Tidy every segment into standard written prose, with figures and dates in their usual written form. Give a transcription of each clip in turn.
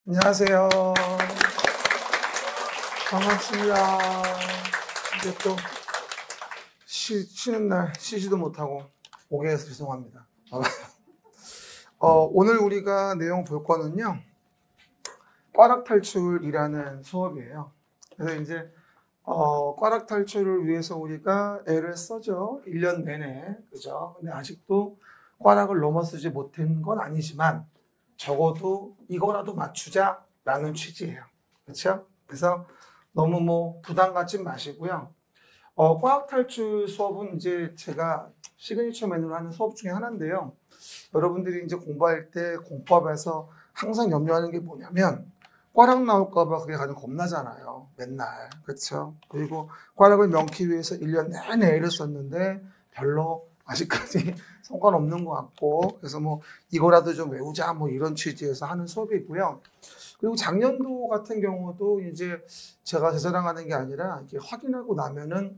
안녕하세요. 반갑습니다. 이제 또 쉬는 날 쉬지도 못하고 오게 해서 죄송합니다. 오늘 우리가 내용 볼 거는요, 꽈락 탈출이라는 수업이에요. 그래서 이제 꽈락 탈출을 위해서 우리가 애를 써죠. 1년 내내. 그죠? 근데 아직도 꽈락을 넘어서지 못한 건 아니지만 적어도 이거라도 맞추자라는 취지예요. 그렇죠? 그래서 너무 뭐 부담 갖지 마시고요. 과학 탈출 수업은 이제 제가 시그니처 메뉴로 하는 수업 중에 하나인데요. 여러분들이 이제 공부할 때 공법에서 항상 염려하는 게 뭐냐면 꽈락 나올까봐 그게 가장 겁나잖아요. 맨날. 그렇죠? 그리고 꽈락을 명키 위해서 1년 내내 애를 썼는데 별로 아직까지 성과는 없는 것 같고, 그래서 뭐 이거라도 좀 외우자 뭐 이런 취지에서 하는 수업이고요. 그리고 작년도 같은 경우도 이제 제가 제 자랑하는 게 아니라 이렇게 확인하고 나면은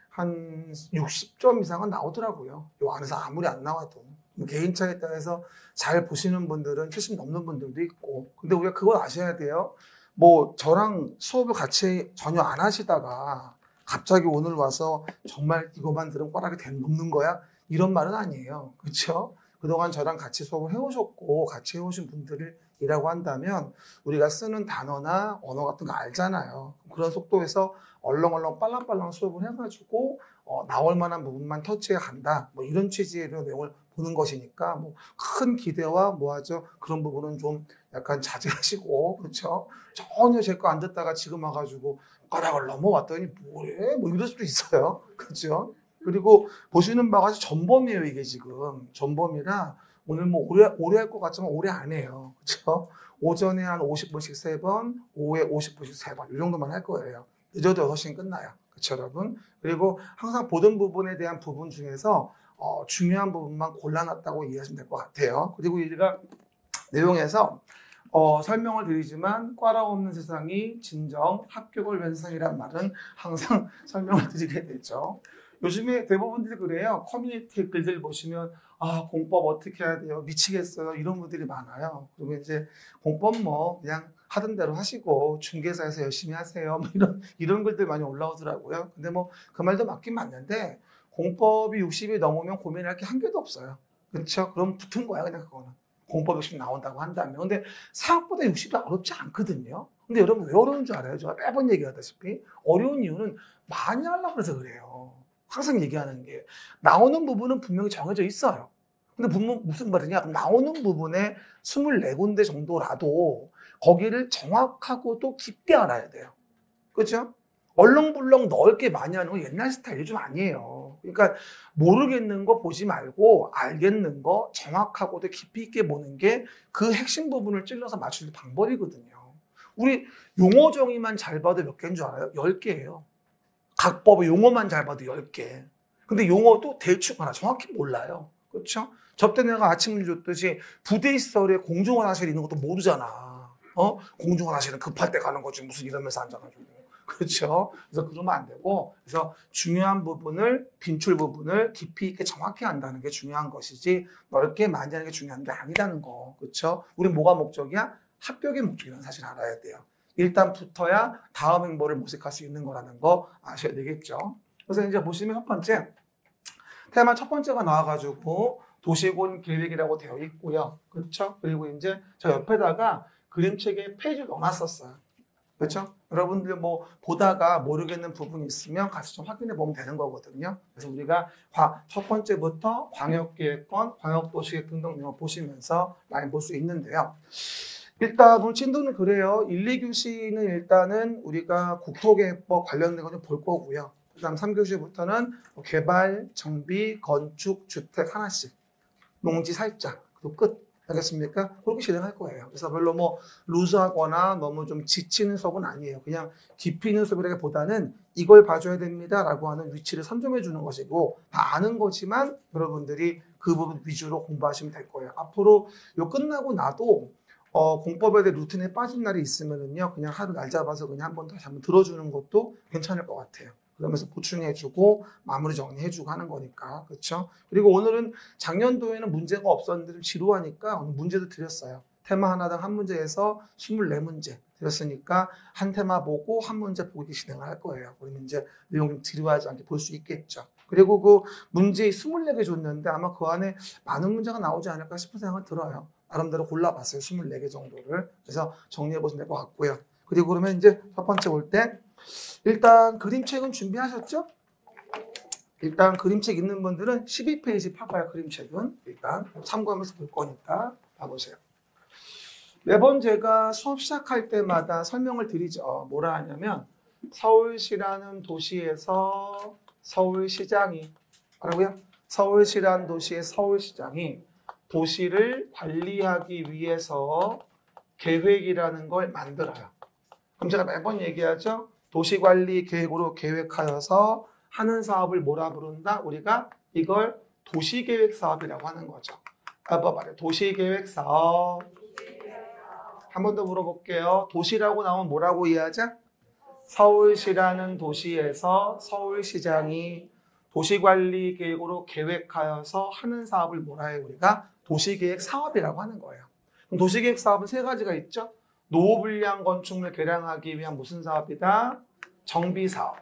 한 60점 이상은 나오더라고요. 요 안에서 아무리 안 나와도. 개인차에 따라서 잘 보시는 분들은 70 넘는 분들도 있고. 근데 우리가 그걸 아셔야 돼요. 뭐 저랑 수업을 같이 전혀 안 하시다가 갑자기 오늘 와서 정말 이거만 들으면 꽈락이 넘는 거야? 이런 말은 아니에요. 그렇죠? 그동안 저랑 같이 수업을 해오셨고 같이 해오신 분들이라고 한다면 우리가 쓰는 단어나 언어 같은 거 알잖아요. 그런 속도에서 얼렁얼렁 빨랑빨랑 수업을 해가지고 나올 만한 부분만 터치해 간다. 뭐 이런 취지의 내용을 보는 것이니까 뭐 큰 기대와 뭐하죠? 그런 부분은 좀 약간 자제하시고, 그렇죠? 전혀 제 거 안 듣다가 지금 와가지고 숟가락을 넘어왔더니 뭐래? 뭐 이럴 수도 있어요. 그렇죠? 그리고 보시는 바가 전범이에요, 이게 지금. 전범이라 오늘 뭐 오래 할 것 같지만 오래 안 해요. 그렇죠? 오전에 한 50분씩 3번, 오후에 50분씩 3번. 이 정도만 할 거예요. 늦어도 6시는 끝나요. 그렇죠, 여러분? 그리고 항상 보던 부분에 대한 부분 중에서 중요한 부분만 골라놨다고 이해하시면 될 것 같아요. 그리고 우리가 내용에서 설명을 드리지만 꽈락 없는 세상이 진정 합격을 위한 세상이란 말은 항상 설명을 드리게 되죠. 요즘에 대부분들이 그래요. 커뮤니티 글들 보시면 공법 어떻게 해야 돼요? 미치겠어요. 이런 분들이 많아요. 그리고 이제 공법 뭐 그냥 하던 대로 하시고 중개사에서 열심히 하세요. 뭐 이런 글들 많이 올라오더라고요. 근데 뭐 그 말도 맞긴 맞는데 공법이 60이 넘으면 고민할 게 한 개도 없어요. 그렇죠? 그럼 붙은 거야 그냥 그거는. 공법 60 나온다고 한다면. 근데 생각보다 60이 어렵지 않거든요. 근데 여러분 왜 어려운 줄 알아요? 제가 매번 얘기하다시피 어려운 이유는 많이 하려고 해서 그래요. 항상 얘기하는 게 나오는 부분은 분명히 정해져 있어요. 근데 무슨 말이냐? 나오는 부분에 24군데 정도라도 거기를 정확하고 또 깊게 알아야 돼요. 그렇죠? 얼렁불렁 넓게 많이 하는 건 옛날 스타일이 좀 아니에요. 그러니까 모르겠는 거 보지 말고 알겠는 거 정확하고도 깊이 있게 보는 게 그 핵심 부분을 찔러서 맞추는 방법이거든요. 우리 용어 정의만 잘 봐도 몇 개인 줄 알아요? 10개예요. 각법의 용어만 잘 봐도 10개. 근데 용어도 대충 하나 정확히 몰라요. 그렇죠? 저때 내가 아침을 줬듯이 부대시설에 공중화장실 있는 것도 모르잖아. 공중화장실은 급할 때 가는 거지 무슨 이러면서 앉아가지고. 그렇죠? 그래서 그러면 안 되고, 그래서 중요한 부분을, 빈출 부분을 깊이 있게 정확히 한다는 게 중요한 것이지, 넓게 많이 하는 게 중요한 게 아니라는 거. 그렇죠? 우리 뭐가 목적이야? 합격의 목적이라는 사실 알아야 돼요. 일단 붙어야 다음 행보를 모색할 수 있는 거라는 거 아셔야 되겠죠. 그래서 이제 보시면 첫 번째, 테마 첫 번째가 나와가지고 도시군 계획이라고 되어 있고요. 그렇죠? 그리고 이제 저 옆에다가 그림책에 페이지를 넣어놨었어요. 그렇죠? 여러분들 뭐 보다가 모르겠는 부분이 있으면 같이 좀 확인해 보면 되는 거거든요. 그래서 우리가 첫 번째부터 광역계획권, 광역도시계획 등등 내용 보시면서 많이 볼 수 있는데요. 일단 오늘 진도는 그래요. 1, 2교시는 일단은 우리가 국토계획법 관련된 거 좀 볼 거고요. 그 다음 3교시부터는 개발, 정비, 건축, 주택 하나씩, 농지 살짝, 그리고 끝. 알겠습니까? 그렇게 진행할 거예요. 그래서 별로 뭐 루즈하거나 너무 좀 지치는 수업은 아니에요. 그냥 깊이 있는 수업이라기보다는 이걸 봐줘야 됩니다라고 하는 위치를 선점해 주는 것이고, 다 아는 거지만 여러분들이 그 부분 위주로 공부하시면 될 거예요. 앞으로 요 끝나고 나도 공법에 대해 루틴에 빠진 날이 있으면은요, 그냥 하루 날 잡아서 그냥 한번 다시 한번 들어주는 것도 괜찮을 것 같아요. 그러면서 보충해주고 마무리 정리해주고 하는 거니까. 그렇죠? 그리고 오늘은 작년도에는 문제가 없었는데 좀 지루하니까 오늘 문제도 드렸어요. 테마 하나당 한 문제에서 24문제 되었으니까 한 테마 보고 한 문제 보기 진행을 할 거예요. 그러면 이제 내용 좀 지루하지 않게 볼 수 있겠죠. 그리고 그 문제 24개 줬는데 아마 그 안에 많은 문제가 나오지 않을까 싶은 생각은 들어요. 나름대로 골라봤어요. 24개 정도를. 그래서 정리해보시면 될 것 같고요. 그리고 그러면 이제 첫 번째 볼 때 일단 그림책은 준비하셨죠? 일단 그림책 있는 분들은 12페이지 파봐요. 그림책은 일단 참고하면서 볼 거니까 봐보세요. 매번 제가 수업 시작할 때마다 설명을 드리죠. 뭐라 하냐면 서울시라는 도시에서 서울시장이 뭐라고요? 서울시라는 도시의 서울시장이 도시를 관리하기 위해서 계획이라는 걸 만들어요. 그럼 제가 매번 얘기하죠. 도시관리 계획으로 계획하여서 하는 사업을 뭐라 부른다? 우리가 이걸 도시계획 사업이라고 하는 거죠. 봐봐요. 도시계획 사업. 한 번 더 물어볼게요. 도시라고 나오면 뭐라고 이해하자? 서울시라는 도시에서 서울시장이 도시관리 계획으로 계획하여서 하는 사업을 뭐라 해요? 우리가 도시계획 사업이라고 하는 거예요. 그럼 도시계획 사업은 세 가지가 있죠. 노후불량 건축물 개량하기 위한 무슨 사업이다? 정비사업.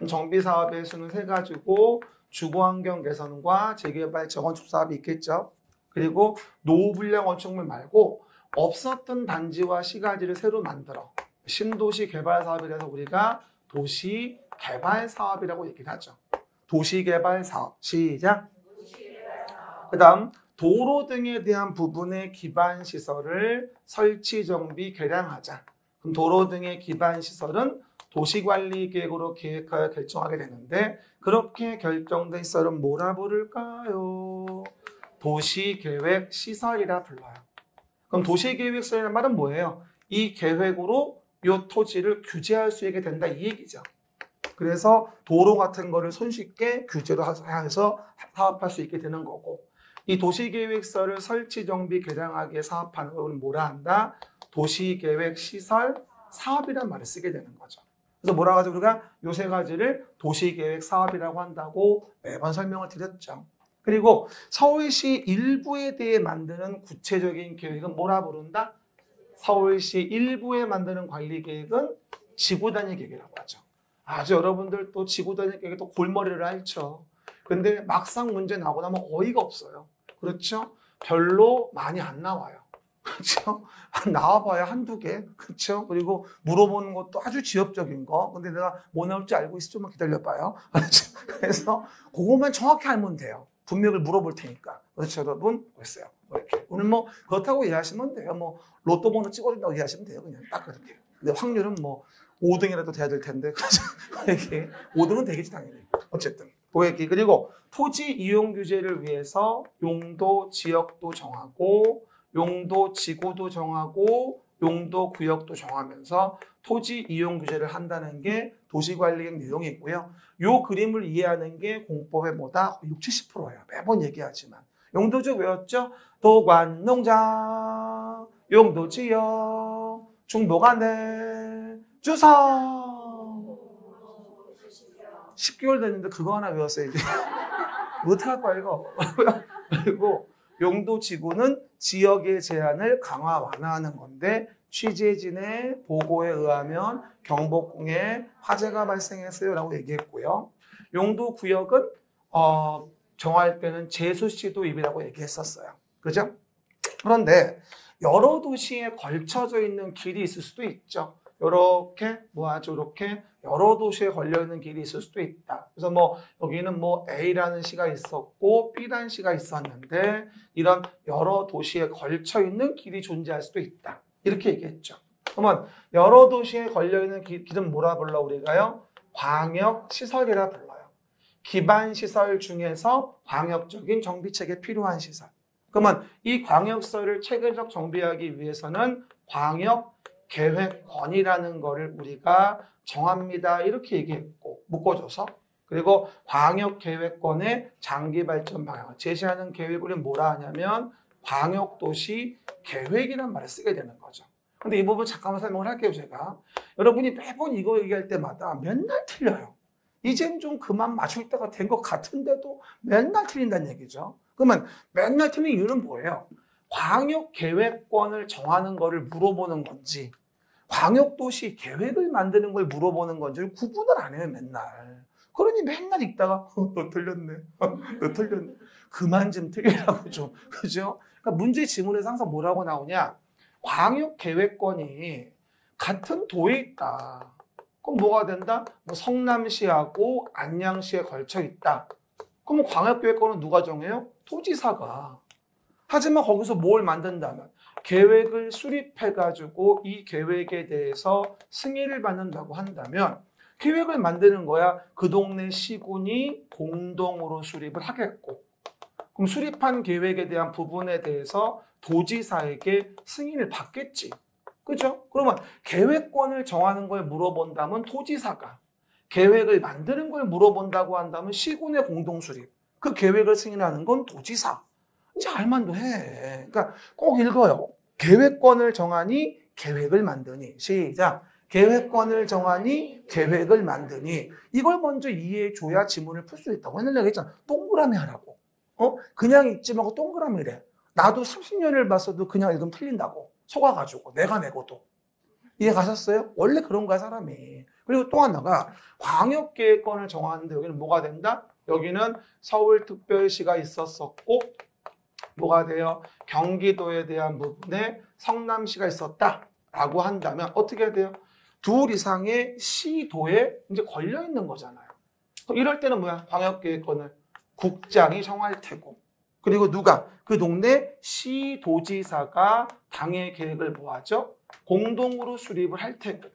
정비사업의 수는 세 가지고 주거환경 개선과 재개발 재건축 사업이 있겠죠. 그리고 노후불량 건축물 말고 없었던 단지와 시가지를 새로 만들어 신도시 개발 사업이라서 우리가 도시개발 사업이라고 얘기를 하죠. 도시개발 사업. 시작. 그 다음 도로 등에 대한 부분의 기반 시설을 설치, 정비, 개량하자. 그럼 도로 등의 기반 시설은 도시관리 계획으로 계획하여 결정하게 되는데 그렇게 결정된 시설은 뭐라 부를까요? 도시계획 시설이라 불러요. 그럼 도시계획 시설이라는 말은 뭐예요? 이 계획으로 이 토지를 규제할 수 있게 된다 이 얘기죠. 그래서 도로 같은 거를 손쉽게 규제로 해서 사업할 수 있게 되는 거고 이 도시계획서를 설치, 정비, 개량하기에 사업하는 걸 뭐라 한다? 도시계획시설 사업이란 말을 쓰게 되는 거죠. 그래서 뭐라 하죠? 우리가 요 세 가지를 도시계획 사업이라고 한다고 매번 설명을 드렸죠. 그리고 서울시 일부에 대해 만드는 구체적인 계획은 뭐라 부른다? 서울시 일부에 만드는 관리계획은 지구단위 계획이라고 하죠. 아주 여러분들 또 지구단위 계획 또 골머리를 앓죠. 근데 막상 문제 나오고 나면 어이가 없어요. 그렇죠? 별로 많이 안 나와요. 그렇죠? 나와봐야 한두 개. 그렇죠? 그리고 물어보는 것도 아주 지엽적인 거. 근데 내가 뭐 나올지 알고 있어. 좀만 기다려봐요. 그렇죠? 그래서 그것만 정확히 알면 돼요. 분명히 물어볼 테니까. 그렇죠, 여러분? 그랬어요. 이렇게. 오늘 뭐 그렇다고 이해하시면 돼요. 뭐 로또 번호 찍어준다고 이해하시면 돼요. 그냥 딱 그렇게. 근데 확률은 뭐 5등이라도 돼야 될 텐데. 그렇죠? 이렇게 5등은 되겠지 당연히. 어쨌든. 도액기. 그리고 토지 이용 규제를 위해서 용도 지역도 정하고 용도 지구도 정하고 용도 구역도 정하면서 토지 이용 규제를 한다는 게 도시관리의 내용이고요. 이 그림을 이해하는 게 공법의 뭐다? 60, 70%예요. 매번 얘기하지만. 용도지역 외웠죠? 도관, 농장, 용도지역, 중보관대, 주사. 10개월 됐는데 그거 하나 외웠어요. 이제. 어떡할 거야 이거. 그리고 용도지구는 지역의 제한을 강화 완화하는 건데 취재진의 보고에 의하면 경복궁에 화재가 발생했어요 라고 얘기했고요. 용도구역은 정할 때는 제수시도입이라고 얘기했었어요. 그죠? 그런데 여러 도시에 걸쳐져 있는 길이 있을 수도 있죠. 이렇게 아주 이렇게 여러 도시에 걸려있는 길이 있을 수도 있다. 그래서 여기는 A라는 시가 있었고 B라는 시가 있었는데 이런 여러 도시에 걸쳐있는 길이 존재할 수도 있다. 이렇게 얘기했죠. 그러면 여러 도시에 걸려있는 길은 뭐라 불러 우리가요? 광역시설이라 불러요. 기반시설 중에서 광역적인 정비책에 필요한 시설. 그러면 이 광역시설을 체계적 정비하기 위해서는 광역계획권이라는 거를 우리가 정합니다. 이렇게 얘기했고 묶어줘서 그리고 광역계획권의 장기발전 방향을 제시하는 계획을 우리는 뭐라 하냐면 광역도시 계획이라는 말을 쓰게 되는 거죠. 근데 이 부분 잠깐만 설명을 할게요. 제가 여러분이 매번 이거 얘기할 때마다 맨날 틀려요. 이젠 좀 그만 맞출 때가 된 것 같은데도 맨날 틀린다는 얘기죠. 그러면 맨날 틀린 이유는 뭐예요? 광역계획권을 정하는 거를 물어보는 건지 광역도시 계획을 만드는 걸 물어보는 건지를 구분을 안 해요, 맨날. 그러니 맨날 읽다가 너 틀렸네. 너 틀렸네. 그만 좀 틀리라고 좀. 그죠? 그러니까 문제 지문에서 항상 뭐라고 나오냐? 광역계획권이 같은 도에 있다. 그럼 뭐가 된다? 뭐 성남시하고 안양시에 걸쳐 있다. 그럼 광역계획권은 누가 정해요? 도지사가. 하지만 거기서 뭘 만든다면 계획을 수립해가지고 이 계획에 대해서 승인을 받는다고 한다면 계획을 만드는 거야. 그 동네 시군이 공동으로 수립을 하겠고 그럼 수립한 계획에 대한 부분에 대해서 도지사에게 승인을 받겠지. 그죠? 그러면 계획권을 정하는 걸 물어본다면 도지사가 계획을 만드는 걸 물어본다고 한다면 시군의 공동수립 그 계획을 승인하는 건 도지사. 이제 알만도 해. 그러니까 꼭 읽어요. 계획권을 정하니 계획을 만드니. 시작. 계획권을 정하니 계획을 만드니. 이걸 먼저 이해해줘야 지문을 풀 수 있다고. 옛날에 얘기했잖아. 동그라미 하라고. 그냥 읽지 말고 동그라미래. 나도 30년을 봤어도 그냥 읽으면 틀린다고. 속아가지고. 내가 내고도. 이해 가셨어요? 원래 그런 거야, 사람이. 그리고 또 하나가 광역계획권을 정하는데 여기는 뭐가 된다? 여기는 서울특별시가 있었었고 뭐가 돼요? 경기도에 대한 부분에 성남시가 있었다라고 한다면 어떻게 돼요? 둘 이상의 시도에 이제 걸려 있는 거잖아요. 이럴 때는 뭐야? 광역계획권을 국장이 정할 테고 그리고 누가? 그 동네 시도지사가 당의 계획을 뭐하죠? 공동으로 수립을 할 테고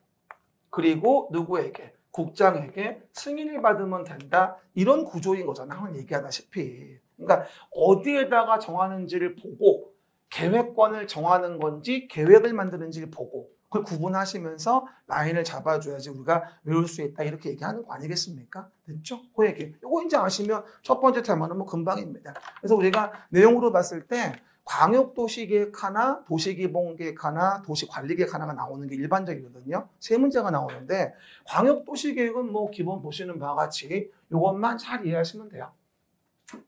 그리고 누구에게? 국장에게 승인을 받으면 된다. 이런 구조인 거잖아. 항상 얘기하다시피. 그러니까 어디에다가 정하는지를 보고 계획권을 정하는 건지 계획을 만드는지를 보고 그걸 구분하시면서 라인을 잡아줘야지 우리가 외울 수 있다 이렇게 얘기하는 거 아니겠습니까? 됐죠? 그 얘기. 이거 이제 아시면 첫 번째 테마는 뭐 금방입니다. 그래서 우리가 내용으로 봤을 때 광역도시계획 하나, 도시기본계획 하나, 도시관리계획 하나가 나오는 게 일반적이거든요. 세 문제가 나오는데 광역도시계획은 뭐 기본 보시는 바와 같이 이것만 잘 이해하시면 돼요.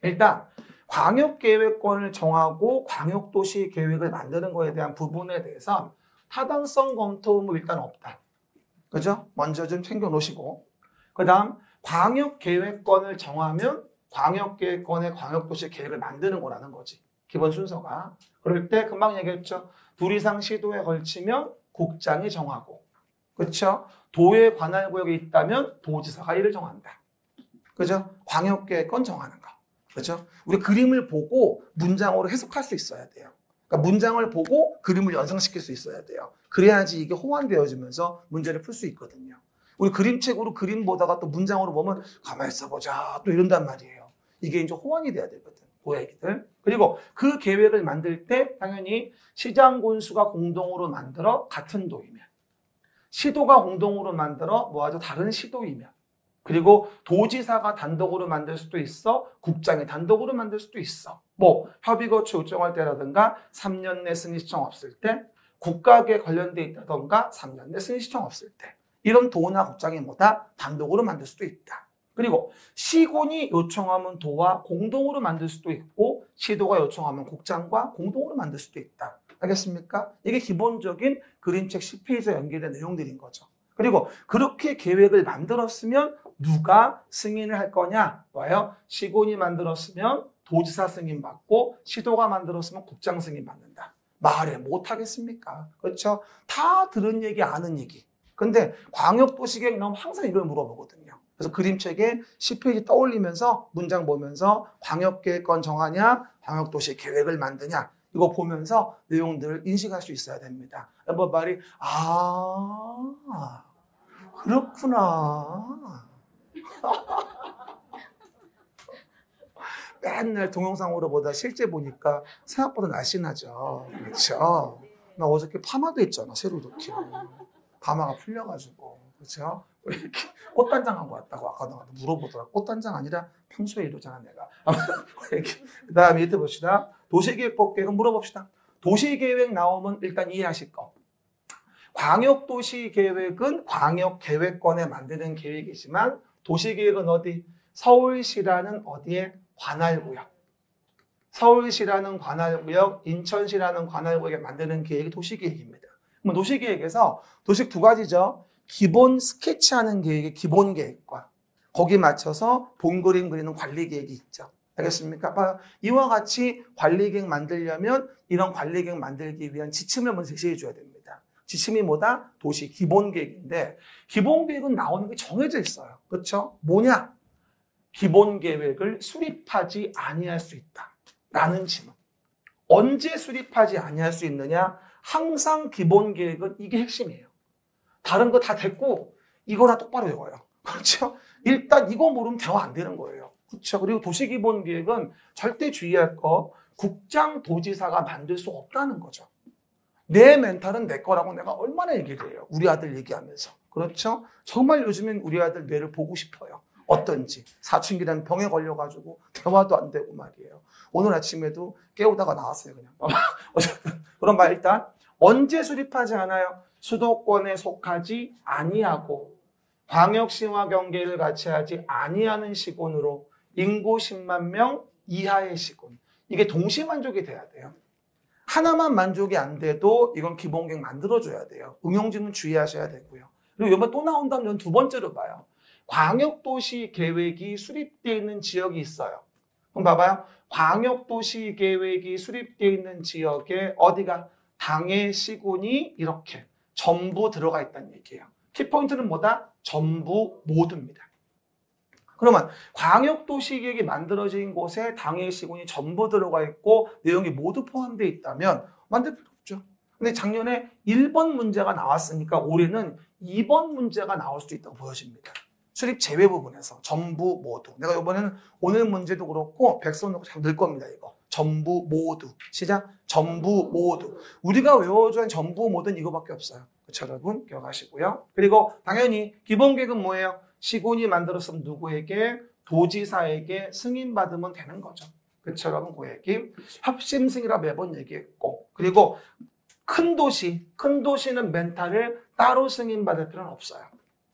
일단 광역계획권을 정하고 광역도시 계획을 만드는 거에 대한 부분에 대해서 타당성 검토 의무 일단 없다. 그죠? 먼저 좀 챙겨 놓으시고 그 다음 광역계획권을 정하면 광역계획권의 광역도시 계획을 만드는 거라는 거지. 기본 순서가. 그럴 때 금방 얘기했죠. 둘 이상 시도에 걸치면 국장이 정하고 그렇죠? 도에 관할 구역이 있다면 도지사가 이를 정한다. 그죠? 광역계획권 정하는 거. 그렇죠? 우리 그림을 보고 문장으로 해석할 수 있어야 돼요. 그러니까 문장을 보고 그림을 연상시킬 수 있어야 돼요. 그래야지 이게 호환되어지면서 문제를 풀 수 있거든요. 우리 그림책으로 그림 보다가 또 문장으로 보면 가만히 있어보자 또 이런단 말이에요. 이게 이제 호환이 돼야 되거든. 그 얘기들. 그리고 그 계획을 만들 때 당연히 시장 군수가 공동으로 만들어 같은 도이면 시도가 공동으로 만들어 뭐하죠? 다른 시도이면 그리고 도지사가 단독으로 만들 수도 있어. 국장이 단독으로 만들 수도 있어. 뭐 협의거치 요청할 때라든가 3년 내 승인 신청 없을 때 국가계에 관련돼 있다던가 3년 내 승인 신청 없을 때 이런 도나 국장이 뭐다? 단독으로 만들 수도 있다. 그리고 시군이 요청하면 도와 공동으로 만들 수도 있고 시도가 요청하면 국장과 공동으로 만들 수도 있다. 알겠습니까? 이게 기본적인 그림책 10페이지에 연계된 내용들인 거죠. 그리고 그렇게 계획을 만들었으면 누가 승인을 할 거냐? 뭐예요? 시군이 만들었으면 도지사 승인 받고 시도가 만들었으면 국장 승인 받는다. 말해 못하겠습니까? 그렇죠? 다 들은 얘기 아는 얘기. 근데 광역도시계획 나오면 항상 이걸 물어보거든요. 그래서 그림책에 10페이지 떠올리면서 문장 보면서 광역계획권 정하냐? 광역도시 계획을 만드냐? 이거 보면서 내용들을 인식할 수 있어야 됩니다. 여러분 말이 그렇구나. 맨날 동영상으로 보다 실제 보니까 생각보다 날씬하죠. 그렇죠? 나 어저께 파마도 했잖아. 새로 이렇게. 파마가 풀려가지고. 그렇죠? 이렇게 꽃단장 하고 왔다고 아까 나한테 물어보더라. 꽃단장 아니라 평소에 이러잖아 내가. 그 다음에 밑에 봅시다. 도시계획법 계획은 물어봅시다. 도시계획 나오면 일단 이해하실 거. 광역도시계획은 광역계획권에 만드는 계획이지만 도시계획은 어디? 서울시라는 어디에 관할구역. 서울시라는 관할구역, 인천시라는 관할구역에 만드는 계획이 도시계획입니다. 그럼 도시계획에서 도시 두 가지죠. 기본 스케치하는 계획의 기본 계획과 거기 맞춰서 본 그림 그리는 관리 계획이 있죠. 알겠습니까? 이와 같이 관리 계획 만들려면 이런 관리 계획 만들기 위한 지침을 먼저 제시해 줘야 됩니다. 지침이 뭐다? 도시 기본 계획인데 기본 계획은 나오는 게 정해져 있어요. 그렇죠? 뭐냐? 기본 계획을 수립하지 아니할 수 있다. 라는 질문. 언제 수립하지 아니할 수 있느냐? 항상 기본 계획은 이게 핵심이에요. 다른 거 다 됐고 이거나 똑바로 외워요. 그렇죠? 일단 이거 모르면 대화 안 되는 거예요. 그렇죠? 그리고 도시기본계획은 절대 주의할 거 국장도지사가 만들 수 없다는 거죠. 내 멘탈은 내 거라고 내가 얼마나 얘기를 해요. 우리 아들 얘기하면서. 그렇죠? 정말 요즘엔 우리 아들 뇌를 보고 싶어요. 어떤지. 사춘기라는 병에 걸려가지고 대화도 안 되고 말이에요. 오늘 아침에도 깨우다가 나왔어요. 그냥. 어쨌든 그런 말 일단 언제 수립하지 않아요? 수도권에 속하지 아니하고 광역시와 경계를 같이 하지 아니하는 시군으로 인구 10만 명 이하의 시군. 이게 동시 만족이 돼야 돼요. 하나만 만족이 안 돼도 이건 기본계획 만들어줘야 돼요. 응용지문 주의하셔야 되고요. 그리고 이번 또 나온다면 두 번째로 봐요. 광역도시 계획이 수립되어 있는 지역이 있어요. 그럼 봐봐요. 광역도시 계획이 수립되어 있는 지역에 어디가 당의 시군이 이렇게 전부 들어가 있다는 얘기예요. 키포인트는 뭐다? 전부 모두입니다. 그러면 광역도시계획이 만들어진 곳에 당의 시군이 전부 들어가 있고 내용이 모두 포함되어 있다면 만들 필요 없죠. 근데 작년에 1번 문제가 나왔으니까 올해는 2번 문제가 나올 수도 있다고 보여집니다. 수립 제외 부분에서 전부 모두. 내가 이번에는 오늘 문제도 그렇고 백선 놓고 잘 넣을 겁니다. 이거. 전부 모두. 시작. 전부 모두. 우리가 외워줘야 하는 전부 모두는 이거밖에 없어요. 그렇죠, 여러분? 기억하시고요. 그리고 당연히 기본계획은 뭐예요? 시군이 만들었으면 누구에게? 도지사에게 승인받으면 되는 거죠. 그렇죠, 여러분? 그 얘기. 합심승이라 매번 얘기했고. 그리고 큰 도시는 멘탈을 따로 승인받을 필요는 없어요.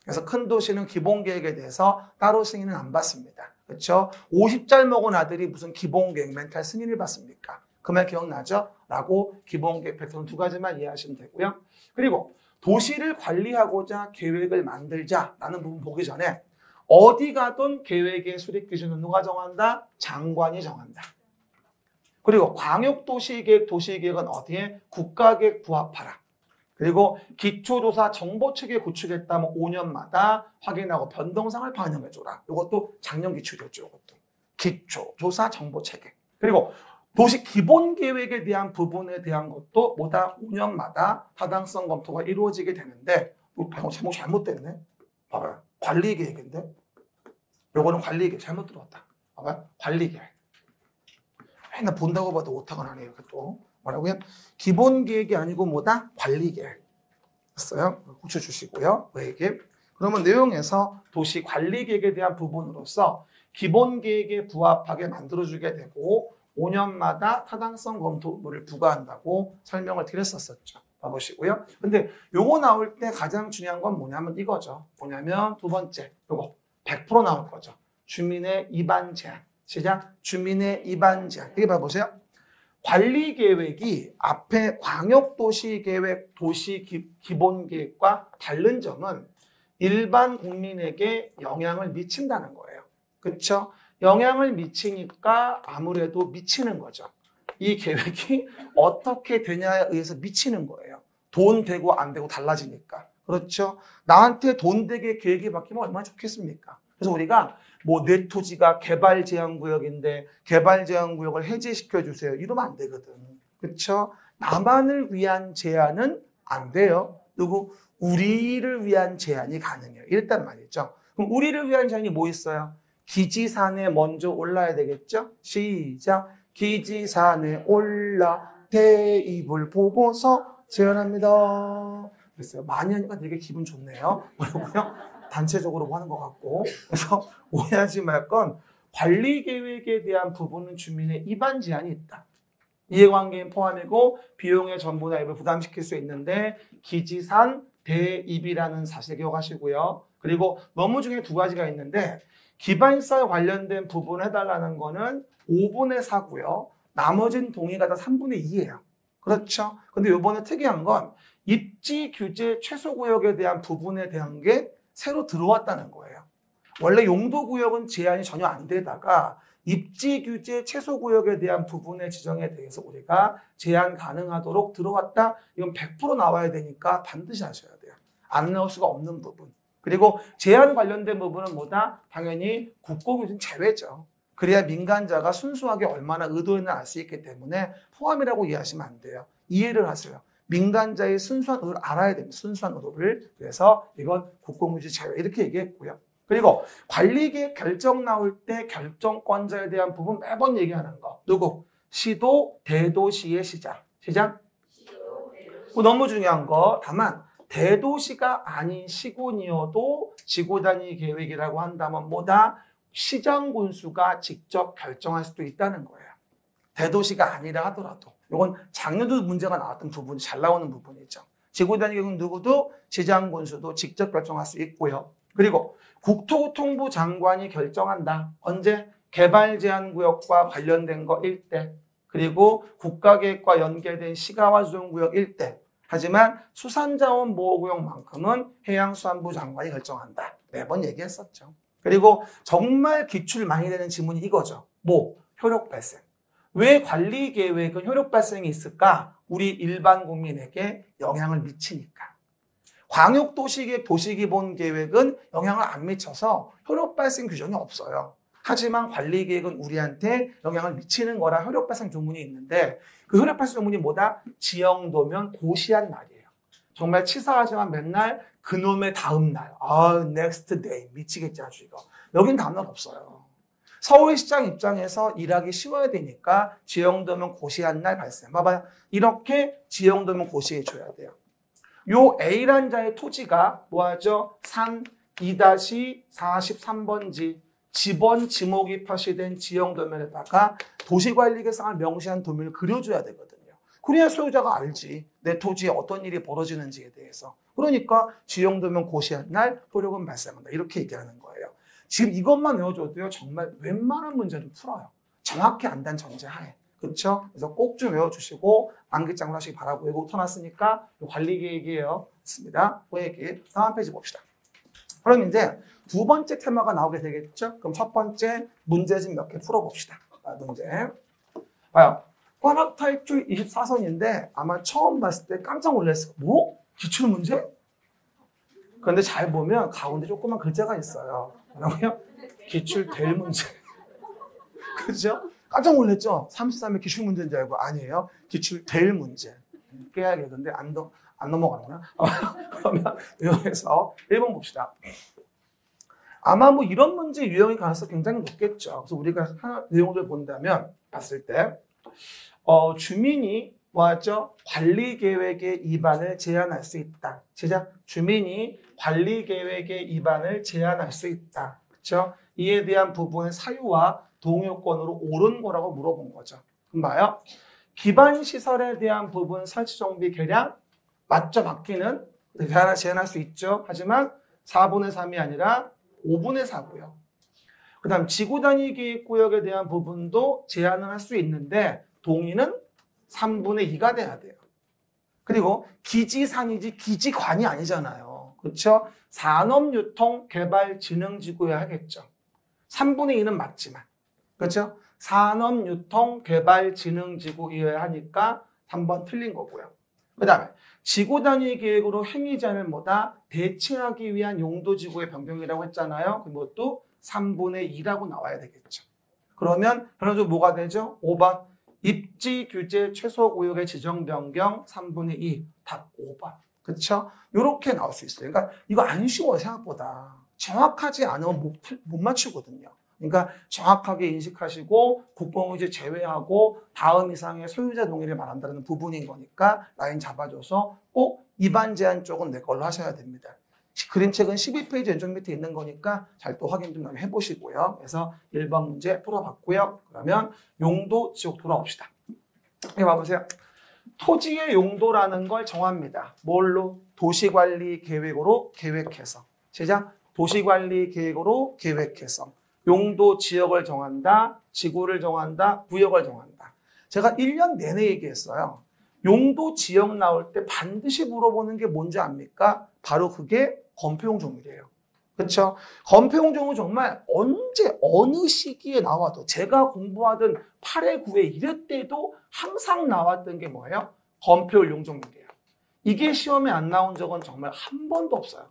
그래서 큰 도시는 기본계획에 대해서 따로 승인은 안 받습니다. 그렇죠? 50잘 먹은 아들이 무슨 기본계획 멘탈 승인을 받습니까? 그 말 기억나죠? 라고 기본계획 패턴 두 가지만 이해하시면 되고요. 그리고 도시를 관리하고자 계획을 만들자라는 부분 보기 전에 어디 가든 계획의 수립 기준은 누가 정한다? 장관이 정한다. 그리고 광역도시계획, 도시계획은 어디에? 국가계획 부합하라. 그리고 기초조사 정보체계 구축했다면 5년마다 확인하고 변동상을 반영해줘라. 이것도 작년 기출이었죠. 이것도. 기초조사 정보체계. 그리고 도시 기본계획에 대한 부분에 대한 것도 뭐다? 5년마다 타당성 검토가 이루어지게 되는데 제목 잘못됐네. 봐봐요. 관리계획인데 요거는 관리계획 잘못 들어왔다. 봐봐요. 관리계획. 맨날 본다고 봐도 오타가 나네요. 이렇게 또. 뭐라고요? 기본계획이 아니고 뭐다? 관리계획. 했어요. 고쳐주시고요. 그 얘기. 그러면 내용에서 도시 관리계획에 대한 부분으로서 기본계획에 부합하게 만들어주게 되고 5년마다 타당성 검토를 부과한다고 설명을 드렸었죠. 봐보시고요. 근데 요거 나올 때 가장 중요한 건 뭐냐면 이거죠. 뭐냐면 두 번째, 요거 100% 나올 거죠. 주민의 입안 제한. 시작. 주민의 입안 제한. 여기 봐보세요. 관리계획이 앞에 광역도시계획, 도시기본계획과 다른 점은 일반 국민에게 영향을 미친다는 거예요. 그렇죠? 영향을 미치니까 아무래도 미치는 거죠. 이 계획이 어떻게 되냐에 의해서 미치는 거예요. 돈 되고 안 되고 달라지니까. 그렇죠? 나한테 돈 되게 계획이 바뀌면 얼마나 좋겠습니까? 그래서 우리가 뭐 내 토지가 개발제한구역인데 개발제한구역을 해제시켜주세요. 이러면 안 되거든. 그렇죠? 나만을 위한 제한은 안 돼요. 그리고 우리를 위한 제한이 가능해요. 이랬단 말이죠. 그럼 우리를 위한 제한이 뭐 있어요? 기지산에 먼저 올라야 되겠죠? 시작. 기지산에 올라 대입을 보고서 제안합니다. 그랬어요. 많이 하니까 되게 기분 좋네요. 뭐라고요? 단체적으로 하는 것 같고. 그래서 오해하지 말 건 관리계획에 대한 부분은 주민의 입안 제한이 있다. 이해관계인 포함이고 비용의 전부나 일부 부담시킬 수 있는데 기지산 대입이라는 사실 기억하시고요. 그리고 너무 중에 두 가지가 있는데 기반시설 관련된 부분 해달라는 거는 5분의 4고요. 나머진 동의가 다 3분의 2예요. 그렇죠? 근데 이번에 특이한 건 입지 규제 최소 구역에 대한 부분에 대한 게 새로 들어왔다는 거예요. 원래 용도 구역은 제한이 전혀 안 되다가 입지 규제 최소 구역에 대한 부분의 지정에 대해서 우리가 제한 가능하도록 들어왔다. 이건 100% 나와야 되니까 반드시 하셔야 돼요. 안 나올 수가 없는 부분. 그리고 제한 관련된 부분은 뭐다? 당연히 국공유진 제외죠. 그래야 민간자가 순수하게 얼마나 의도했나 알 수 있기 때문에 포함이라고 이해하시면 안 돼요. 이해를 하세요. 민간자의 순수한 의도를 알아야 됩니다. 순수한 의도를. 그래서 이건 국공유지 제외 이렇게 얘기했고요. 그리고 관리계획 결정 나올 때 결정권자에 대한 부분 매번 얘기하는 거. 누구? 시도, 대도시의 시장. 시장? 너무 중요한 거. 다만 대도시가 아닌 시군이어도 지구단위 계획이라고 한다면 뭐다? 시장 군수가 직접 결정할 수도 있다는 거예요. 대도시가 아니라 하더라도. 이건 작년도 문제가 나왔던 부분이 잘 나오는 부분이죠. 지구단위 계획은 누구도 시장 군수도 직접 결정할 수 있고요. 그리고 국토교통부 장관이 결정한다. 언제? 개발제한구역과 관련된 거 일대. 그리고 국가계획과 연계된 시가화조정구역 일대. 하지만 수산자원보호구역만큼은 해양수산부 장관이 결정한다. 매번 얘기했었죠. 그리고 정말 기출 많이 되는 질문이 이거죠. 뭐? 효력 발생. 왜 관리계획은 효력 발생이 있을까? 우리 일반 국민에게 영향을 미치니까. 광역도시계획, 도시기본계획은 영향을 안 미쳐서 효력 발생 규정이 없어요. 하지만 관리계획은 우리한테 영향을 미치는 거라 효력 발생 조문이 있는데 그 효력 발생 조문이 뭐다? 지형도면 고시한 날이에요. 정말 치사하지만 맨날 그놈의 다음 날. next day. 미치겠지 아주 이거. 여긴 다음 날 없어요. 서울시장 입장에서 일하기 쉬워야 되니까 지형도면 고시한 날 발생. 봐봐요. 이렇게 지형도면 고시해줘야 돼요. 요 A란 자의 토지가 뭐하죠? 산 2-43번지 지번 지목이 표시된 지형도면에다가 도시관리계획상을 명시한 도면을 그려줘야 되거든요. 그래야 소유자가 알지. 내 토지에 어떤 일이 벌어지는지에 대해서. 그러니까 지형도면 고시한 날 효력은 발생한다. 이렇게 얘기하는 거예요. 지금 이것만 외워줘도요. 정말 웬만한 문제를 풀어요. 정확히 안다는 전제하에. 그렇죠? 그래서 꼭 좀 외워주시고 암기장으로 하시기 바라고. 이거 터놨으니까 관리계획이에요. 있습니다. 그 얘기. 다음 페이지 봅시다. 그럼 이제 두 번째 테마가 나오게 되겠죠? 그럼 첫 번째 문제집 몇 개 풀어봅시다. 문제. 봐요. 관악탈출 24선인데 아마 처음 봤을 때 깜짝 놀랐을 거예요. 뭐? 기출문제? 그런데 잘 보면 가운데 조그만 글자가 있어요. 뭐라고요? 기출될 문제. 그죠? 깜짝 놀랐죠? 33의 기출문제인 줄 알고 아니에요. 기출될 문제. 깨야겠는데 안 넘어가는구나. 그러면 여기서 1번 봅시다. 아마 뭐 이런 문제 유형이 가능성이 굉장히 높겠죠. 그래서 우리가 내용들 본다면 봤을 때 주민이 뭐하죠? 관리계획의 위반을 제한할 수 있다. 시작. 주민이 관리계획의 위반을 제한할 수 있다. 그렇죠? 이에 대한 부분의 사유와 동의요건으로 옳은 거라고 물어본 거죠. 그럼 봐요. 기반시설에 대한 부분 설치정비 계량 맞죠? 맞기는 제한할 수 있죠. 하지만 4분의 3이 아니라 5분의 4고요. 그 다음 지구단위 계획구역에 대한 부분도 제한을 할 수 있는데 동의는 3분의 2가 돼야 돼요. 그리고 기지산이지 기지관이 아니잖아요. 그렇죠? 산업유통개발진흥지구여야 하겠죠. 3분의 2는 맞지만. 그렇죠? 산업유통개발진흥지구여야 하니까 3번 틀린 거고요. 그 다음에 지구단위 계획으로 행위자를 뭐다? 대체하기 위한 용도지구의 변경이라고 했잖아요. 그것도 3분의 2라고 나와야 되겠죠. 그러면 변화적으로 뭐가 되죠? 5번. 입지 규제 최소 구역의 지정 변경 3분의 2. 답 5번. 그렇죠? 이렇게 나올 수 있어요. 그러니까 이거 안 쉬워요, 생각보다. 정확하지 않으면 못 맞추거든요. 그러니까 정확하게 인식하시고 국공유지 제외하고 다음 이상의 소유자 동의를 말한다는 부분인 거니까 라인 잡아줘서 꼭 위반 제한 쪽은 내 걸로 하셔야 됩니다. 그림책은 12페이지 왼쪽 밑에 있는 거니까 잘 또 확인 좀 해보시고요. 그래서 1번 문제 풀어봤고요. 그러면 용도 지역 돌아옵시다. 여기 봐보세요. 토지의 용도라는 걸 정합니다. 뭘로? 도시관리 계획으로 계획해서. 시작. 도시관리 계획으로 계획해서. 용도 지역을 정한다, 지구를 정한다, 구역을 정한다. 제가 1년 내내 얘기했어요. 용도 지역 나올 때 반드시 물어보는 게 뭔지 압니까? 바로 그게 건폐용종이래요. 그렇죠? 건폐용종은 정말 언제 어느 시기에 나와도 제가 공부하던 8회, 9회 이럴 때도 항상 나왔던 게 뭐예요? 건폐용종이래요. 이게 시험에 안 나온 적은 정말 한 번도 없어요.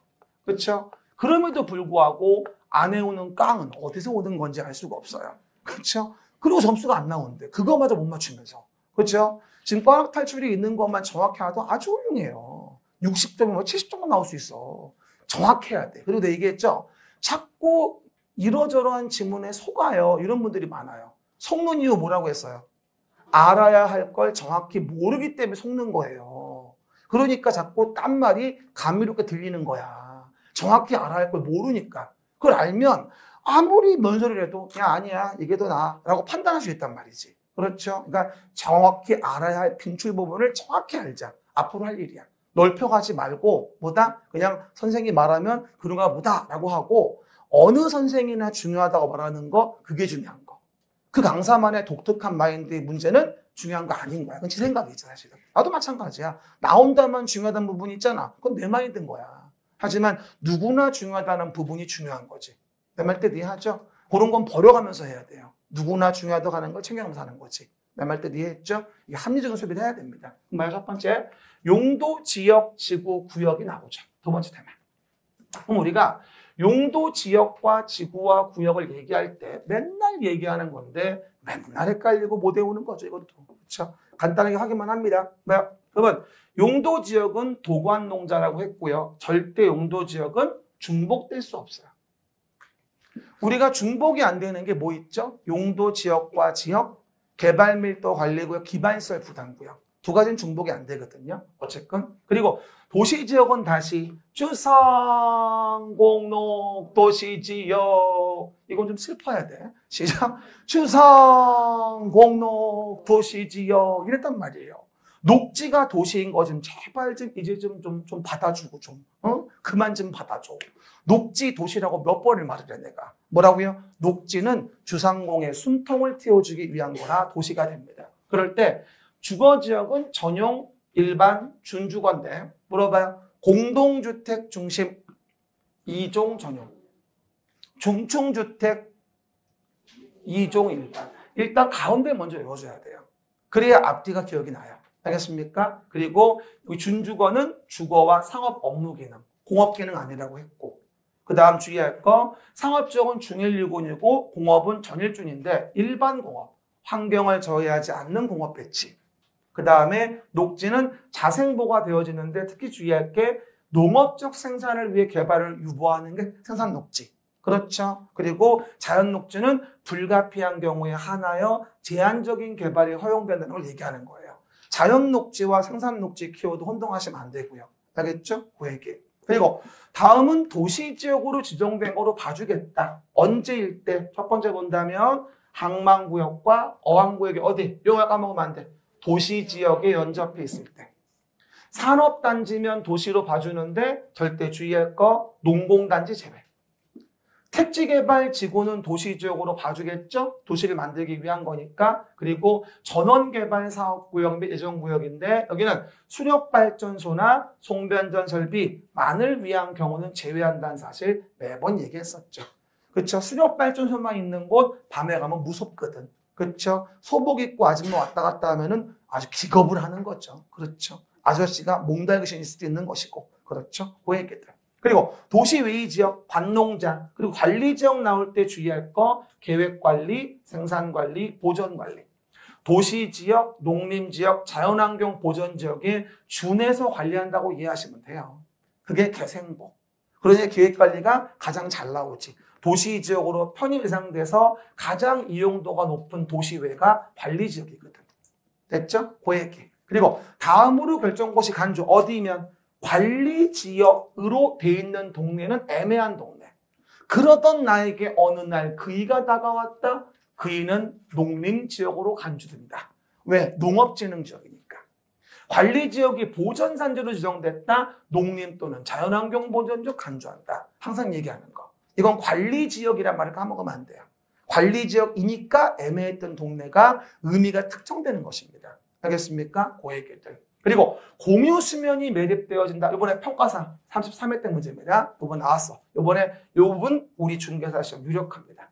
그렇죠? 그럼에도 불구하고 안 해오는 깡은 어디서 오는 건지 알 수가 없어요. 그렇죠? 그리고 점수가 안 나오는데 그거마저 못 맞추면서. 그렇죠? 지금 과학 탈출이 있는 것만 정확히 하도 아주 훌륭해요. 60점이면 70점만 나올 수 있어. 정확해야 돼. 그리고 내가 얘기했죠? 자꾸 이러저러한 지문에 속아요. 이런 분들이 많아요. 속는 이유 뭐라고 했어요? 알아야 할 걸 정확히 모르기 때문에 속는 거예요. 그러니까 자꾸 딴 말이 감미롭게 들리는 거야. 정확히 알아야 할 걸 모르니까. 그걸 알면 아무리 뭔 소리를 해도 야 아니야 이게 더 나아 라고 판단할 수 있단 말이지. 그렇죠? 그러니까 정확히 알아야 할 빈출 부분을 정확히 알자. 앞으로 할 일이야. 넓혀가지 말고 뭐다? 그냥 선생님이 말하면 그런가 보다 라고 하고 어느 선생이나 중요하다고 말하는 거 그게 중요한 거. 그 강사만의 독특한 마인드의 문제는 중요한 거 아닌 거야. 그건 제 생각이지 사실은. 나도 마찬가지야. 나온다면 중요하다는 부분이 있잖아. 그건 내 마인드인 거야. 하지만 누구나 중요하다는 부분이 중요한 거지. 내 말 때 이해하죠? 그런 건 버려가면서 해야 돼요. 누구나 중요하다고 하는 걸 챙겨가면서 하는 거지. 내 말 때 이해했죠? 이게 합리적인 소비를 해야 됩니다. 말 첫 번째, 용도, 지역, 지구, 구역이 나오죠. 두 번째 테마. 그럼 우리가 용도, 지역과 지구와 구역을 얘기할 때 맨날 얘기하는 건데 맨날 헷갈리고 못 외우는 거죠. 이것도. 그렇죠? 간단하게 확인만 합니다. 뭐야? 그러면 용도, 지역은 도관농자라고 했고요. 절대 용도, 지역은 중복될 수 없어요. 우리가 중복이 안 되는 게 뭐 있죠? 용도, 지역과 지역, 개발 밀도 관리구역, 기반시설 부담구역. 두 가지는 중복이 안 되거든요. 어쨌건. 그리고 도시지역은 다시 주상공록 도시지역. 이건 좀 슬퍼야 돼. 시작. 주상공록 도시지역. 이랬단 말이에요. 녹지가 도시인 거 좀 제발 좀 이제 좀 받아주고 좀. 그만 좀 받아줘. 녹지 도시라고 몇 번을 말을 해 내가. 뭐라고요? 녹지는 주상공의 숨통을 틔워주기 위한 거라 도시가 됩니다. 그럴 때 주거지역은 전용, 일반, 준주거인데 물어봐요. 공동주택 중심 2종 전용, 중층주택 2종 일반. 일단 가운데 먼저 외워줘야 돼요. 그래야 앞뒤가 기억이 나요. 알겠습니까? 그리고 준주거는 주거와 상업 업무 기능, 공업 기능 아니라고 했고 그 다음 주의할 거 상업지역은 중일유군이고 공업은 전일준인데 일반 공업, 환경을 저해하지 않는 공업 배치. 그 다음에 녹지는 자생보가 되어지는데 특히 주의할 게 농업적 생산을 위해 개발을 유보하는 게 생산녹지. 그렇죠. 그리고 자연녹지는 불가피한 경우에 한하여 제한적인 개발이 허용된다는 걸 얘기하는 거예요. 자연녹지와 생산녹지 키워드 혼동하시면 안 되고요. 알겠죠? 그 얘기. 그리고 다음은 도시지역으로 지정된 거로 봐주겠다. 언제일 때? 첫 번째 본다면 항만구역과 어항구역이 어디? 이거 까먹으면 안 돼. 도시지역에 연접해 있을 때. 산업단지면 도시로 봐주는데 절대 주의할 거 농공단지 제외. 택지개발지구는 도시지역으로 봐주겠죠? 도시를 만들기 위한 거니까. 그리고 전원개발사업구역 및 예정구역인데 여기는 수력발전소나 송변전 설비만을 위한 경우는 제외한다는 사실 매번 얘기했었죠. 그렇죠? 수력발전소만 있는 곳 밤에 가면 무섭거든. 그렇죠? 소복 입고 아줌마 왔다 갔다 하면은 아주 기겁을 하는 거죠. 그렇죠? 아저씨가 몽달귀신이 있을 수도 있는 것이고. 그렇죠? 그 얘기들. 그리고 도시 외의 지역, 관농장, 그리고 관리 지역 나올 때 주의할 거 계획관리, 생산관리, 보전관리. 도시 지역, 농림 지역, 자연환경 보전 지역에 준해서 관리한다고 이해하시면 돼요. 그게 개생보. 그러니 계획관리가 가장 잘 나오지. 도시 지역으로 편입 예상돼서 가장 이용도가 높은 도시외가 관리 지역이거든. 됐죠? 그 얘기. 그리고 다음으로 결정고시 간주 어디면 관리 지역으로 돼 있는 동네는 애매한 동네. 그러던 나에게 어느 날 그이가 다가왔다. 그이는 농림 지역으로 간주된다. 왜? 농업진흥 지역이니까. 관리 지역이 보전산지로 지정됐다. 농림 또는 자연환경 보전지역 간주한다. 항상 얘기하는 거. 이건 관리 지역이란 말을 까먹으면 안 돼요. 관리지역이니까 애매했던 동네가 의미가 특정되는 것입니다. 알겠습니까? 그 얘기들. 그리고 공유 수면이 매립되어진다. 이번에 평가상 33회 때 문제입니다. 이번 나왔어. 이번에 요 부분 우리 중개사 시험 유력합니다.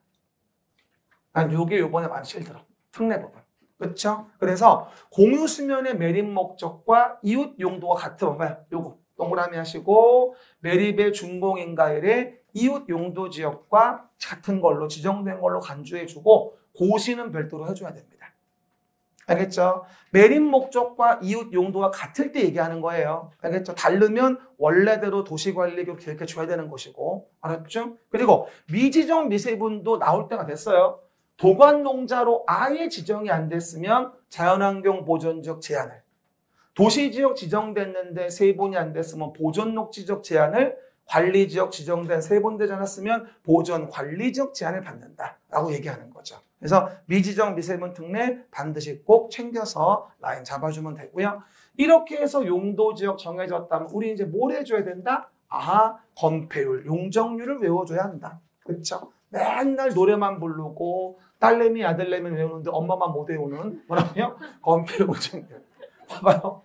난 요게 이번에 많이 제일 들어. 특례 부분. 그렇죠? 그래서 공유 수면의 매립 목적과 이웃 용도가 같은 거 요거 동그라미 하시고 매립의 준공인가일에 이웃 용도 지역과 같은 걸로 지정된 걸로 간주해주고 고시는 별도로 해줘야 됩니다. 알겠죠? 매립 목적과 이웃 용도가 같을 때 얘기하는 거예요. 알겠죠? 다르면 원래대로 도시관리局기획해줘야 되는 것이고. 알았죠? 그리고 미지정 미세분도 나올 때가 됐어요. 도관농자로 아예 지정이 안 됐으면 자연환경 보존지역 제한을, 도시지역 지정됐는데 세분이 안 됐으면 보존녹지적 제한을, 관리지역 지정된 세분되지 않았으면 보존관리지역 제한을 받는다라고 얘기하는 거죠. 그래서 미지정 미세분 특례 반드시 꼭 챙겨서 라인 잡아주면 되고요. 이렇게 해서 용도지역 정해졌다면 우리 이제 뭘 해줘야 된다? 아하, 건폐율, 용적률을 외워줘야 한다. 그렇죠? 맨날 노래만 부르고 딸내미 아들내미 외우는데 엄마만 못 외우는 뭐라고요? 건폐율 용적률. 봐봐요.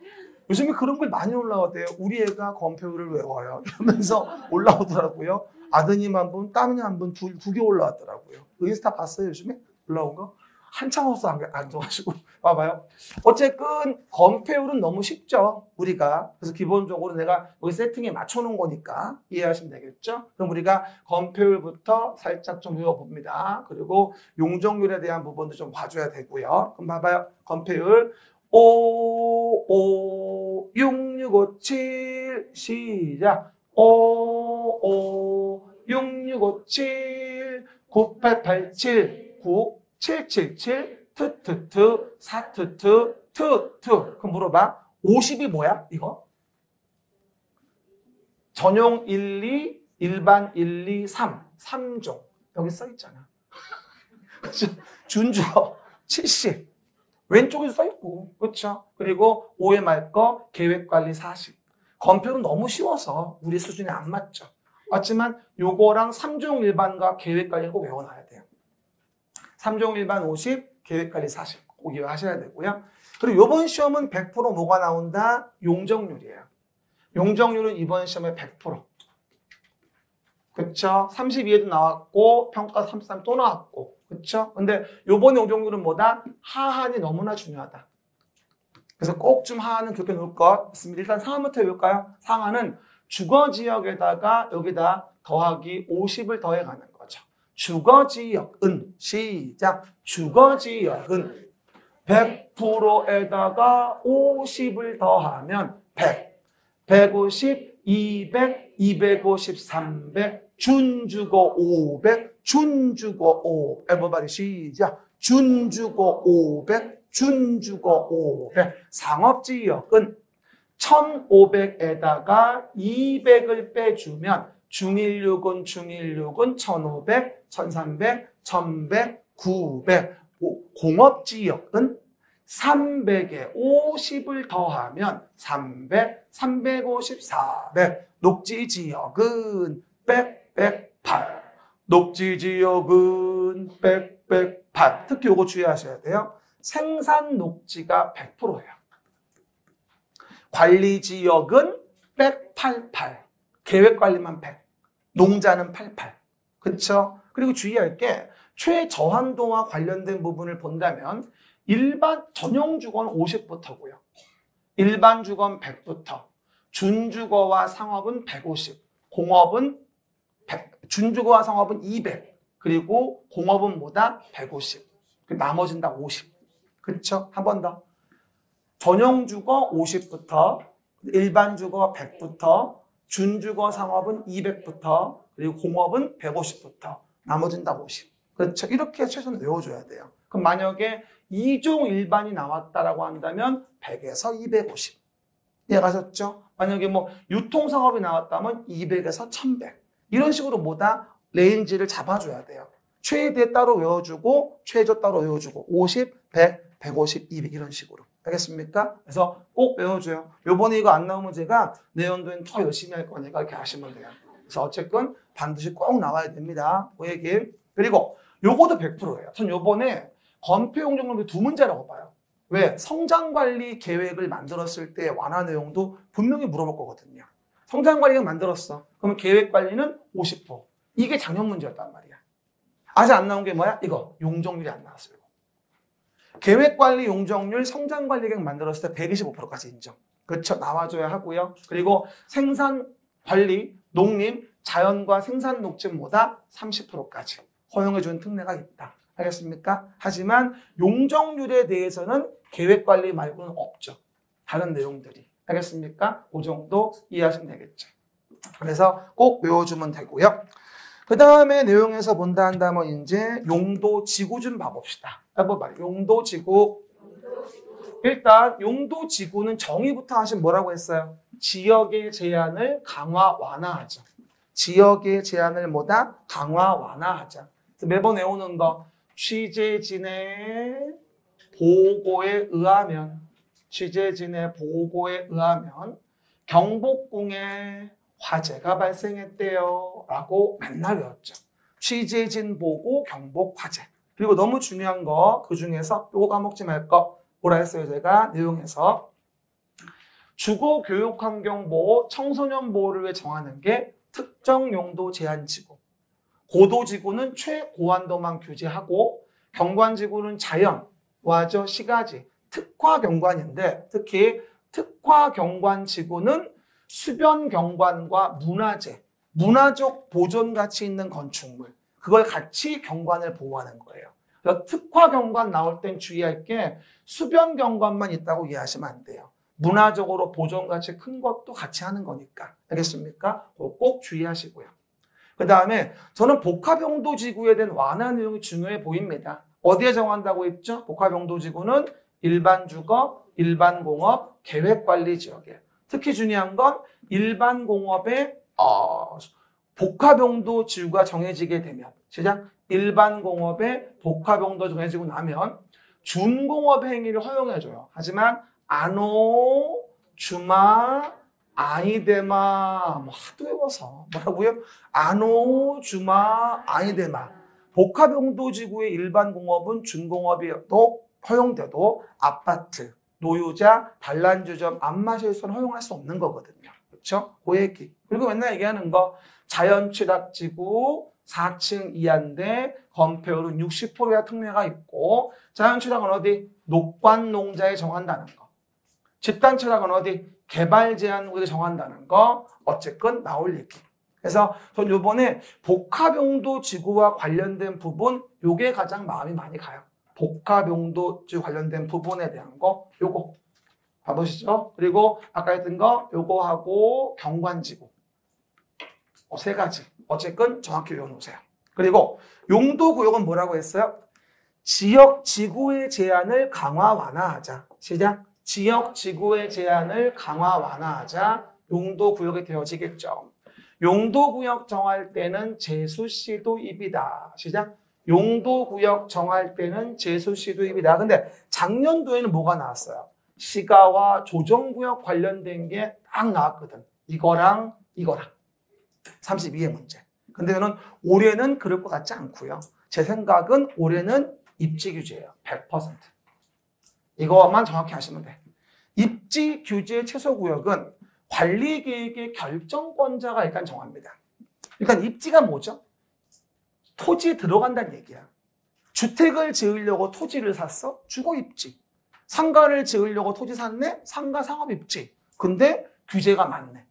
요즘에 그런 글 많이 올라오대요. 우리 애가 건폐율을 외워요. 이러면서 올라오더라고요. 아드님 한 분, 따님 한 분, 두 개 올라왔더라고요. 인스타 봤어요, 요즘에? 올라온 거? 한참 없어 앉아가지고. 봐봐요. 어쨌든 건폐율은 너무 쉽죠, 우리가. 그래서 기본적으로 내가 여기 세팅에 맞춰놓은 거니까 이해하시면 되겠죠? 그럼 우리가 건폐율부터 살짝 좀 외워봅니다. 그리고 용적률에 대한 부분도 좀 봐줘야 되고요. 그럼 봐봐요. 건폐율 5, 6, 6, 5, 7 시작. 5, 6, 6, 5, 7 9, 8, 8, 7 9, 7, 7, 7 트트트 4 트트 트트. 그럼 물어봐. 50이 뭐야? 이거? 전용 1, 2, 일반 1, 2, 3. 3종. 여기 써 있잖아. 준주어 70. 왼쪽에 써 있고. 그렇죠? 그리고 5에 말 거 계획관리 40. 건폐율은 너무 쉬워서 우리 수준에 안 맞죠. 맞지만 요거랑 3종 일반과 계획관리 꼭 외워놔야 돼요. 3종 일반 50, 계획관리 40. 꼭 이해하셔야 되고요. 그리고 이번 시험은 100% 뭐가 나온다? 용적률이에요. 용적률은 이번 시험에 100%. 그쵸? 32에도 나왔고 평가 33 또 나왔고. 그쵸? 근데 요번 용적률은 뭐다? 하한이 너무나 중요하다. 그래서 꼭 좀 하한은 기억해 놓을 것 같습니다. 일단 상한부터 해볼까요? 상한은 주거지역에다가 여기다 더하기 50을 더해가는 거죠. 주거지역은 시작. 주거지역은 100%에다가 50을 더하면 100, 150, 200, 250, 300, 준주거 500, 준주거 500. everybody 시작. 준주거 500, 준주거 500. 상업지역은 1500에다가 200을 빼주면 중일육은 1500, 1300, 1100, 900. 공업지역은 300에 50을 더하면 300, 350, 400. 녹지지역은 100, 108. 녹지지역은 100, 108. 특히 이거 주의하셔야 돼요. 생산 녹지가 100%예요. 관리지역은 188. 계획관리만 100. 농자는 88. 그렇죠? 그리고 주의할 게 최저한도와 관련된 부분을 본다면 일반 전용주거는 50부터고요. 일반 주거는 100부터. 준주거와 상업은 150. 공업은 100. 준주거와 상업은 200. 그리고 공업은 뭐다? 150. 나머지는 다 50. 그렇죠? 한 번 더. 전용주거 50부터, 일반 주거 100부터, 준주거 상업은 200부터, 그리고 공업은 150부터, 나머지는 다 50. 그렇죠? 이렇게 최소한 외워줘야 돼요. 그럼 만약에 2종 일반이 나왔다라고 한다면 100에서 250. 이해가셨죠? 만약에 뭐 유통상업이 나왔다면 200에서 1100. 이런 식으로 뭐다? 레인지를 잡아줘야 돼요. 최대 따로 외워주고, 최저 따로 외워주고, 50, 100, 150, 200 이런 식으로. 알겠습니까? 그래서 꼭 외워줘요. 요번에 이거 안 나오면 제가 내년도엔 더 열심히 할 거니까 이렇게 하시면 돼요. 그래서 어쨌든 반드시 꼭 나와야 됩니다. 그 얘기. 그리고 요것도 100%예요. 전 요번에 건폐용적률 두 문제라고 봐요. 왜? 성장관리 계획을 만들었을 때 완화 내용도 분명히 물어볼 거거든요. 성장관리 계획 만들었어. 그러면 계획관리는 50%. 이게 작년 문제였단 말이야. 아직 안 나온 게 뭐야? 이거 용적률이 안 나왔어요. 계획관리 용적률 성장관리 계획 만들었을 때 125%까지 인정. 그렇죠? 나와줘야 하고요. 그리고 생산관리, 농림, 자연과 생산 녹지보다 30%까지 허용해주는 특례가 있다. 알겠습니까? 하지만 용적률에 대해서는 계획관리 말고는 없죠. 다른 내용들이. 알겠습니까? 그 정도 이해하시면 되겠죠. 그래서 꼭 외워주면 되고요. 그 다음에 내용에서 본다 한다면 이제 용도지구 좀 봐봅시다. 한번 말이에요. 용도지구. 일단 용도지구는 정의부터 하시면 뭐라고 했어요? 지역의 제한을 강화 완화하죠. 지역의 제한을 뭐다? 강화 완화하자. 매번 외우는 거. 취재진의 보고에 의하면 경복궁에 화재가 발생했대요 라고 맨날 외웠죠. 취재진 보고 경복 화재. 그리고 너무 중요한 거 그 중에서 요거 까먹지 말 거 뭐라 했어요 제가 내용에서 주거 교육 환경 보호 청소년 보호를 위해 정하는 게 특정 용도 제한 지구. 고도지구는 최고한도만 규제하고 경관지구는 자연, 와저 시가지, 특화경관인데 특히 특화경관지구는 수변경관과 문화재, 문화적 보존 가치 있는 건축물 그걸 같이 경관을 보호하는 거예요. 그래서 특화경관 나올 땐 주의할 게 수변경관만 있다고 이해하시면 안 돼요. 문화적으로 보존 가치 큰 것도 같이 하는 거니까. 알겠습니까? 꼭 주의하시고요. 그 다음에 저는 복합용도지구에 대한 완화 내용이 중요해 보입니다. 어디에 정한다고 했죠? 복합용도지구는 일반 주거, 일반 공업, 계획관리 지역에. 특히 중요한 건 일반 공업의 복합용도지구가 정해지게 되면 시작. 일반 공업의 복합용도 정해지고 나면 준공업 행위를 허용해줘요. 하지만 안오, 주마, 아이데마 뭐 하도 외워서 뭐라고요? 안오, 주마, 아이데마 복합용도지구의 일반 공업은 준공업이어도 허용돼도 아파트, 노유자, 단란주점, 안마시설은 허용할 수 없는 거거든요. 그렇죠? 그 얘기. 그리고 맨날 얘기하는 거 자연취락지구 4층 이하인데 건폐율은 60%야 특례가 있고 자연취락은 어디? 녹관농자에 정한다는 거. 집단취락은 어디? 개발 제한구에 정한다는 거. 어쨌건 나올 얘기. 그래서 전 이번에 복합용도 지구와 관련된 부분 요게 가장 마음이 많이 가요. 복합용도 지구 관련된 부분에 대한 거 요거 봐보시죠. 그리고 아까 했던 거 요거하고 경관지구 세 가지. 어쨌건 정확히 외워놓으세요. 그리고 용도구역은 뭐라고 했어요? 지역 지구의 제한을 강화 완화하자. 시작. 지역 지구의 제한을 강화 완화하자. 용도구역이 되어지겠죠. 용도구역 정할 때는 제수시도입이다. 시작. 용도구역 정할 때는 제수시도입이다. 근데 작년도에는 뭐가 나왔어요? 시가와 조정구역 관련된 게 딱 나왔거든. 이거랑 32의 문제. 근데 저는 올해는 그럴 것 같지 않고요. 제 생각은 올해는 입지 규제예요. 100%. 이거만 정확히 하시면 돼. 입지 규제 최소구역은 관리계획의 결정권자가 일단 정합니다. 일단 입지가 뭐죠? 토지 들어간다는 얘기야. 주택을 지으려고 토지를 샀어? 주거 입지. 상가를 지으려고 토지 샀네? 상가 상업 입지. 근데 규제가 많네.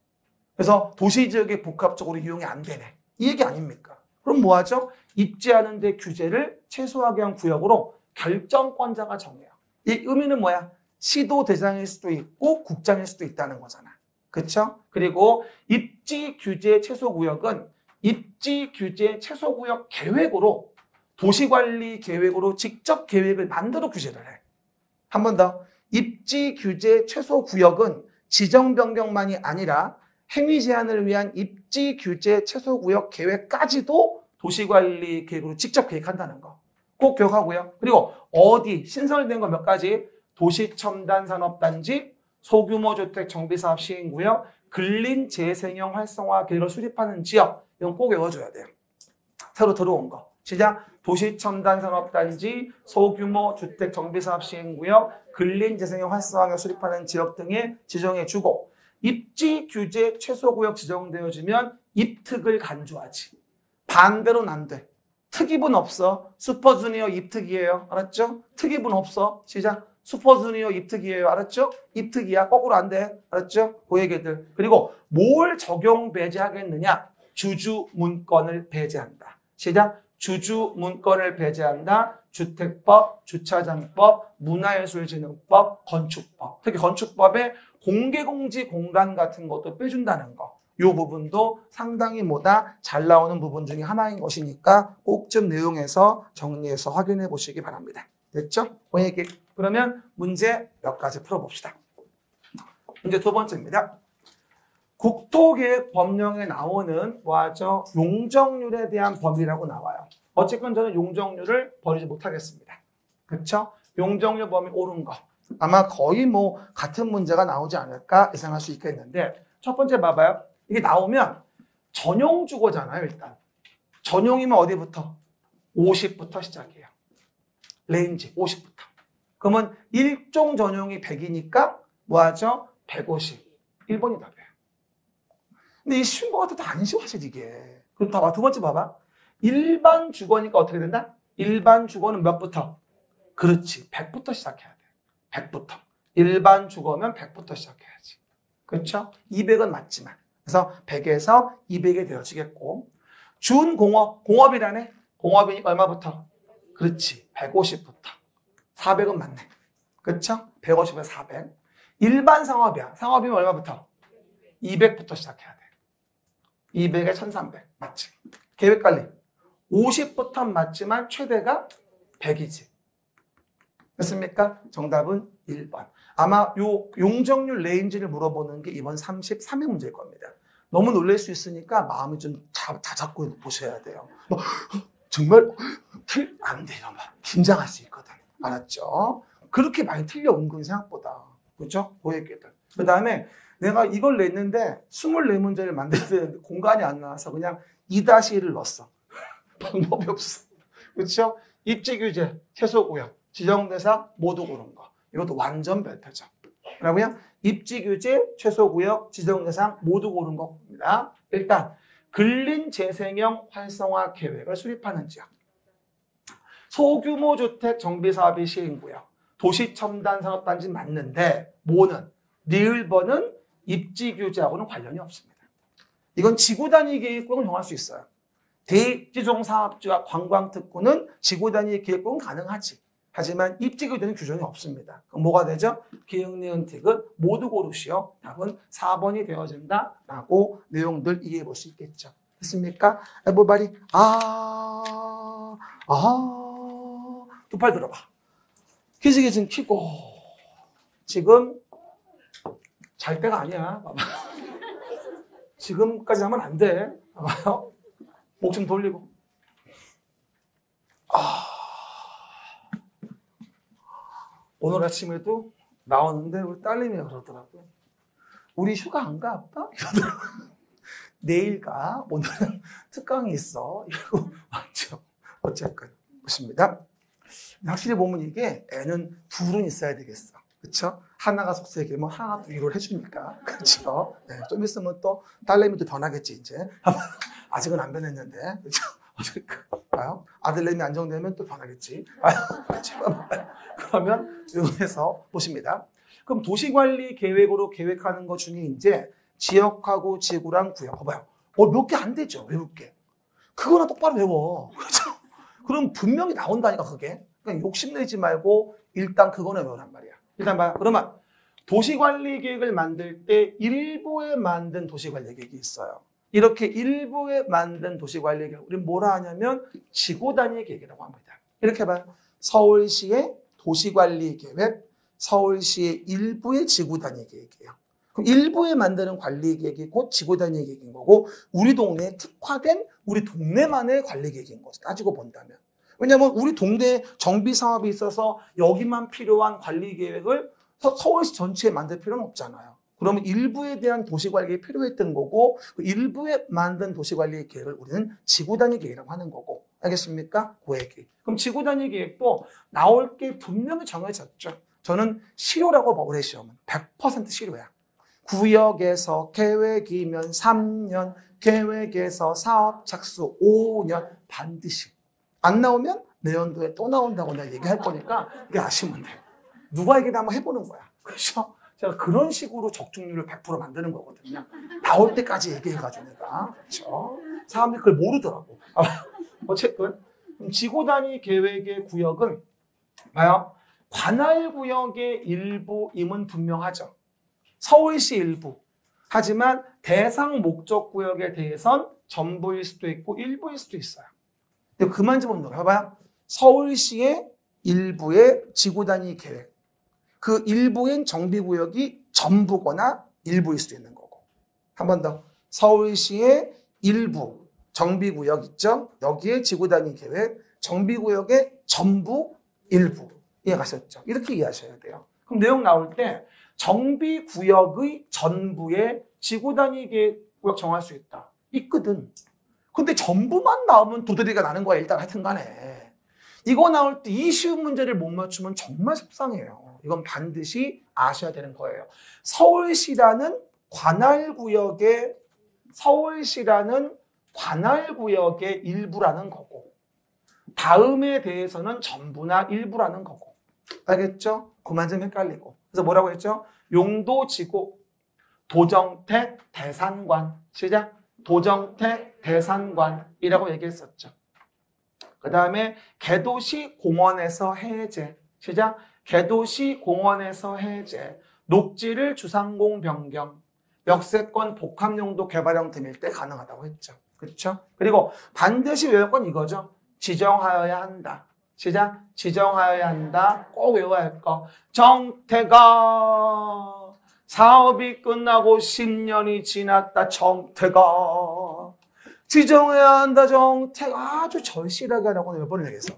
그래서 도시지역에 복합적으로 이용이 안 되네. 이 얘기 아닙니까? 그럼 뭐 하죠? 입지하는 데 규제를 최소화하게 한 구역으로 결정권자가 정해요. 이 의미는 뭐야? 시도대장일 수도 있고 국장일 수도 있다는 거잖아. 그렇죠? 그리고 입지 규제 최소구역은 입지 규제 최소구역 계획으로 도시관리 계획으로 직접 계획을 만들어 규제를 해. 한 번 더. 입지 규제 최소구역은 지정 변경만이 아니라 행위 제한을 위한 입지 규제 최소구역 계획까지도 도시관리 계획으로 직접 계획한다는 거. 꼭 기억하고요. 그리고 어디 신설된 거 몇 가지? 도시첨단산업단지, 소규모 주택 정비사업 시행구역, 근린 재생형 활성화 계획을 수립하는 지역. 이건 꼭 외워줘야 돼요. 새로 들어온 거. 시작. 도시첨단산업단지, 소규모 주택 정비사업 시행구역, 근린재생의 활성화를 수립하는 지역 등에 지정해주고 입지 규제 최소구역 지정되어지면 입특을 간주하지. 반대로는 안 돼. 특입은 없어. 슈퍼주니어 입특이에요. 알았죠? 특입은 없어. 시작. 슈퍼주니어 입특이에요. 알았죠? 입특이야. 거꾸로 안 돼. 알았죠? 그 얘기들. 그리고 뭘 적용 배제하겠느냐? 주주문건을 배제한다. 시작. 주주문건을 배제한다. 주택법, 주차장법, 문화예술진흥법, 건축법. 특히 건축법에 공개공지 공간 같은 것도 빼준다는 거. 이 부분도 상당히 뭐다 잘 나오는 부분 중에 하나인 것이니까 꼭 좀 내용에서 정리해서 확인해 보시기 바랍니다. 됐죠? 그러면 문제 몇 가지 풀어봅시다. 문제 두 번째입니다. 국토계획법령에 나오는 뭐하죠? 용적률에 대한 범위라고 나와요. 어쨌건 저는 용적률을 버리지 못하겠습니다. 그렇죠? 용적률 범위 옳은 거. 아마 거의 뭐 같은 문제가 나오지 않을까 예상할 수 있겠는데 첫 번째 봐봐요. 이게 나오면 전용 주거잖아요. 일단. 전용이면 어디부터? 50부터 시작해요. 레인지 50부터. 그러면 일종 전용이 100이니까 뭐하죠? 150. 1번이 답이에요. 근데 이 쉬운 거 같아도 안 쉬워 사실 이게. 그럼 다 두 번째 봐봐. 일반 주거니까 어떻게 된다? 일반 주거는 몇부터? 그렇지. 100부터 시작해야 돼. 100부터. 일반 주거면 100부터 시작해야지. 그렇죠? 200은 맞지만. 그래서 100에서 200이 되어지겠고. 준공업, 공업이라네. 공업이니까 얼마부터? 그렇지. 150부터. 400은 맞네. 그렇죠? 150에서 400. 일반 상업이야. 상업이면 얼마부터? 200부터 시작해야 돼. 200에 1300. 맞지? 계획관리. 50부터 맞지만 최대가 100이지. 됐습니까? 정답은 1번. 아마 요 용적률 레인지를 물어보는 게 이번 33회 문제일 겁니다. 너무 놀랄 수 있으니까 마음을 좀 다잡고 보셔야 돼요. 뭐, 정말 안 돼요. 막 긴장할 수 있거든. 알았죠? 그렇게 많이 틀려 은근 생각보다. 그렇죠? 그 얘기들. 그 다음에 내가 이걸 냈는데 24문제를 만들어야 되는데 공간이 안 나와서 그냥 2-1을 넣었어. 방법이 없어. 그렇죠? 입지 규제, 최소구역, 지정대상 모두 고른 거. 이것도 완전 별표죠. 그러면 입지 규제, 최소구역, 지정대상 모두 고른 겁니다. 일단 근린재생형 활성화 계획을 수립하는 지역. 소규모 주택 정비사업이 시행구역. 도시첨단산업단지 맞는데 뭐는? 니을번은 입지 규제하고는 관련이 없습니다. 이건 지구단위 계획법은 정할 수 있어요. 대지종사업주와 관광특구는 지구단위 계획법은 가능하지. 하지만 입지 규제는 규정이 없습니다. 그럼 뭐가 되죠? 기역, 니은, 티귿 모두 고르시오. 답은 4번이 되어진다라고 내용들 이해해 볼 수 있겠죠. 됐습니까? everybody 두 팔 들어봐. 기지개진 켜고 지금 잘 때가 아니야. 봐봐. 지금까지 하면 안 돼. 봐봐요. 목 좀 돌리고. 오늘 아침에도 나왔는데 우리 딸내미가 그러더라고요. 우리 휴가 안 가, 아빠? 이러더라고요. 내일 가. 오늘은 특강이 있어. 이러고 왔죠. 어쨌건 보십니다. 확실히 보면 이게 애는 둘은 있어야 되겠어. 그렇죠? 하나가 속세계면 하나도 위로를 해주니까. 그렇죠? 네, 좀 있으면 또 딸내미도 변하겠지 이제. 아직은 안 변했는데. 그렇죠? 어쨌건 아들내미 안정되면 또 변하겠지. 그러면 이용해서 보십니다. 그럼 도시관리 계획으로 계획하는 것 중에 이제 지역하고 지구랑 구역. 봐봐요. 몇 개 안 되죠. 외울 게. 그거나 똑바로 외워. 그렇죠? 그럼 분명히 나온다니까 그게. 그러니까 욕심내지 말고 일단 그거는 외우란 말이야. 일단 봐요. 그러면 도시관리 계획을 만들 때 일부에 만든 도시관리 계획이 있어요. 이렇게 일부에 만든 도시관리 계획, 우리는 뭐라 하냐면 지구단위 계획이라고 합니다. 이렇게 봐요. 서울시의 도시관리 계획, 서울시의 일부의 지구단위 계획이에요. 그럼 일부에 만드는 관리 계획이 곧 지구단위 계획인 거고, 우리 동네에 특화된 우리 동네만의 관리 계획인 거죠. 따지고 본다면. 왜냐하면 우리 동네에 정비 사업이 있어서 여기만 필요한 관리 계획을 서울시 전체에 만들 필요는 없잖아요. 그러면 일부에 대한 도시관리가 필요했던 거고, 그 일부에 만든 도시관리 계획을 우리는 지구단위 계획이라고 하는 거고. 알겠습니까? 그 얘기. 그럼 지구단위 계획도 나올 게 분명히 정해졌죠. 저는 실효라고 봐, 올해 시험은. 100% 실효야. 구역에서 계획이면 3년, 계획에서 사업 착수 5년 반드시. 안 나오면 내년도에 또 나온다고 내가 얘기할 거니까 이게 아시면 돼요. 누가 얘기를 한번 해보는 거야. 그렇죠? 제가 그런 식으로 적중률을 100% 만드는 거거든요. 나올 때까지 얘기해가지고 내가. 그렇죠? 사람들이 그걸 모르더라고. 어쨌든 지구단위 계획의 구역은 봐요. 관할구역의 일부임은 분명하죠. 서울시 일부. 하지만 대상 목적구역에 대해선 전부일 수도 있고 일부일 수도 있어요. 근데 그만 좀 봐봐요. 서울시의 일부의 지구단위 계획. 그 일부인 정비구역이 전부거나 일부일 수도 있는 거고. 한 번 더. 서울시의 일부 정비구역 있죠? 여기에 지구단위 계획, 정비구역의 전부, 일부. 이해가셨죠? 이렇게 이해하셔야 돼요. 그럼 내용 나올 때 정비구역의 전부에 지구단위 구역 정할 수 있다. 있거든. 근데 전부만 나오면 도드리가 나는 거야. 일단 하여튼 간에. 이거 나올 때 이 쉬운 문제를 못 맞추면 정말 속상해요. 이건 반드시 아셔야 되는 거예요. 서울시라는 관할구역의 일부라는 거고 다음에 대해서는 전부나 일부라는 거고. 알겠죠? 그만 좀 헷갈리고. 그래서 뭐라고 했죠? 용도지구, 도정택, 대산관. 시작. 도정택, 대산관이라고 얘기했었죠. 그 다음에 개도시 공원에서 해제. 시작. 개도시 공원에서 해제. 녹지를 주상공 변경. 역세권 복합용도 개발형 등일 때 가능하다고 했죠. 그렇죠? 그리고 반드시 외울 건 이거죠. 지정하여야 한다. 시작. 지정하여야 한다. 꼭 외워야 할 거. 정태가 사업이 끝나고 10년이 지났다. 정태가 지정해야 한다. 정태가 아주 절실하게 하라고 몇 번을 얘기했어.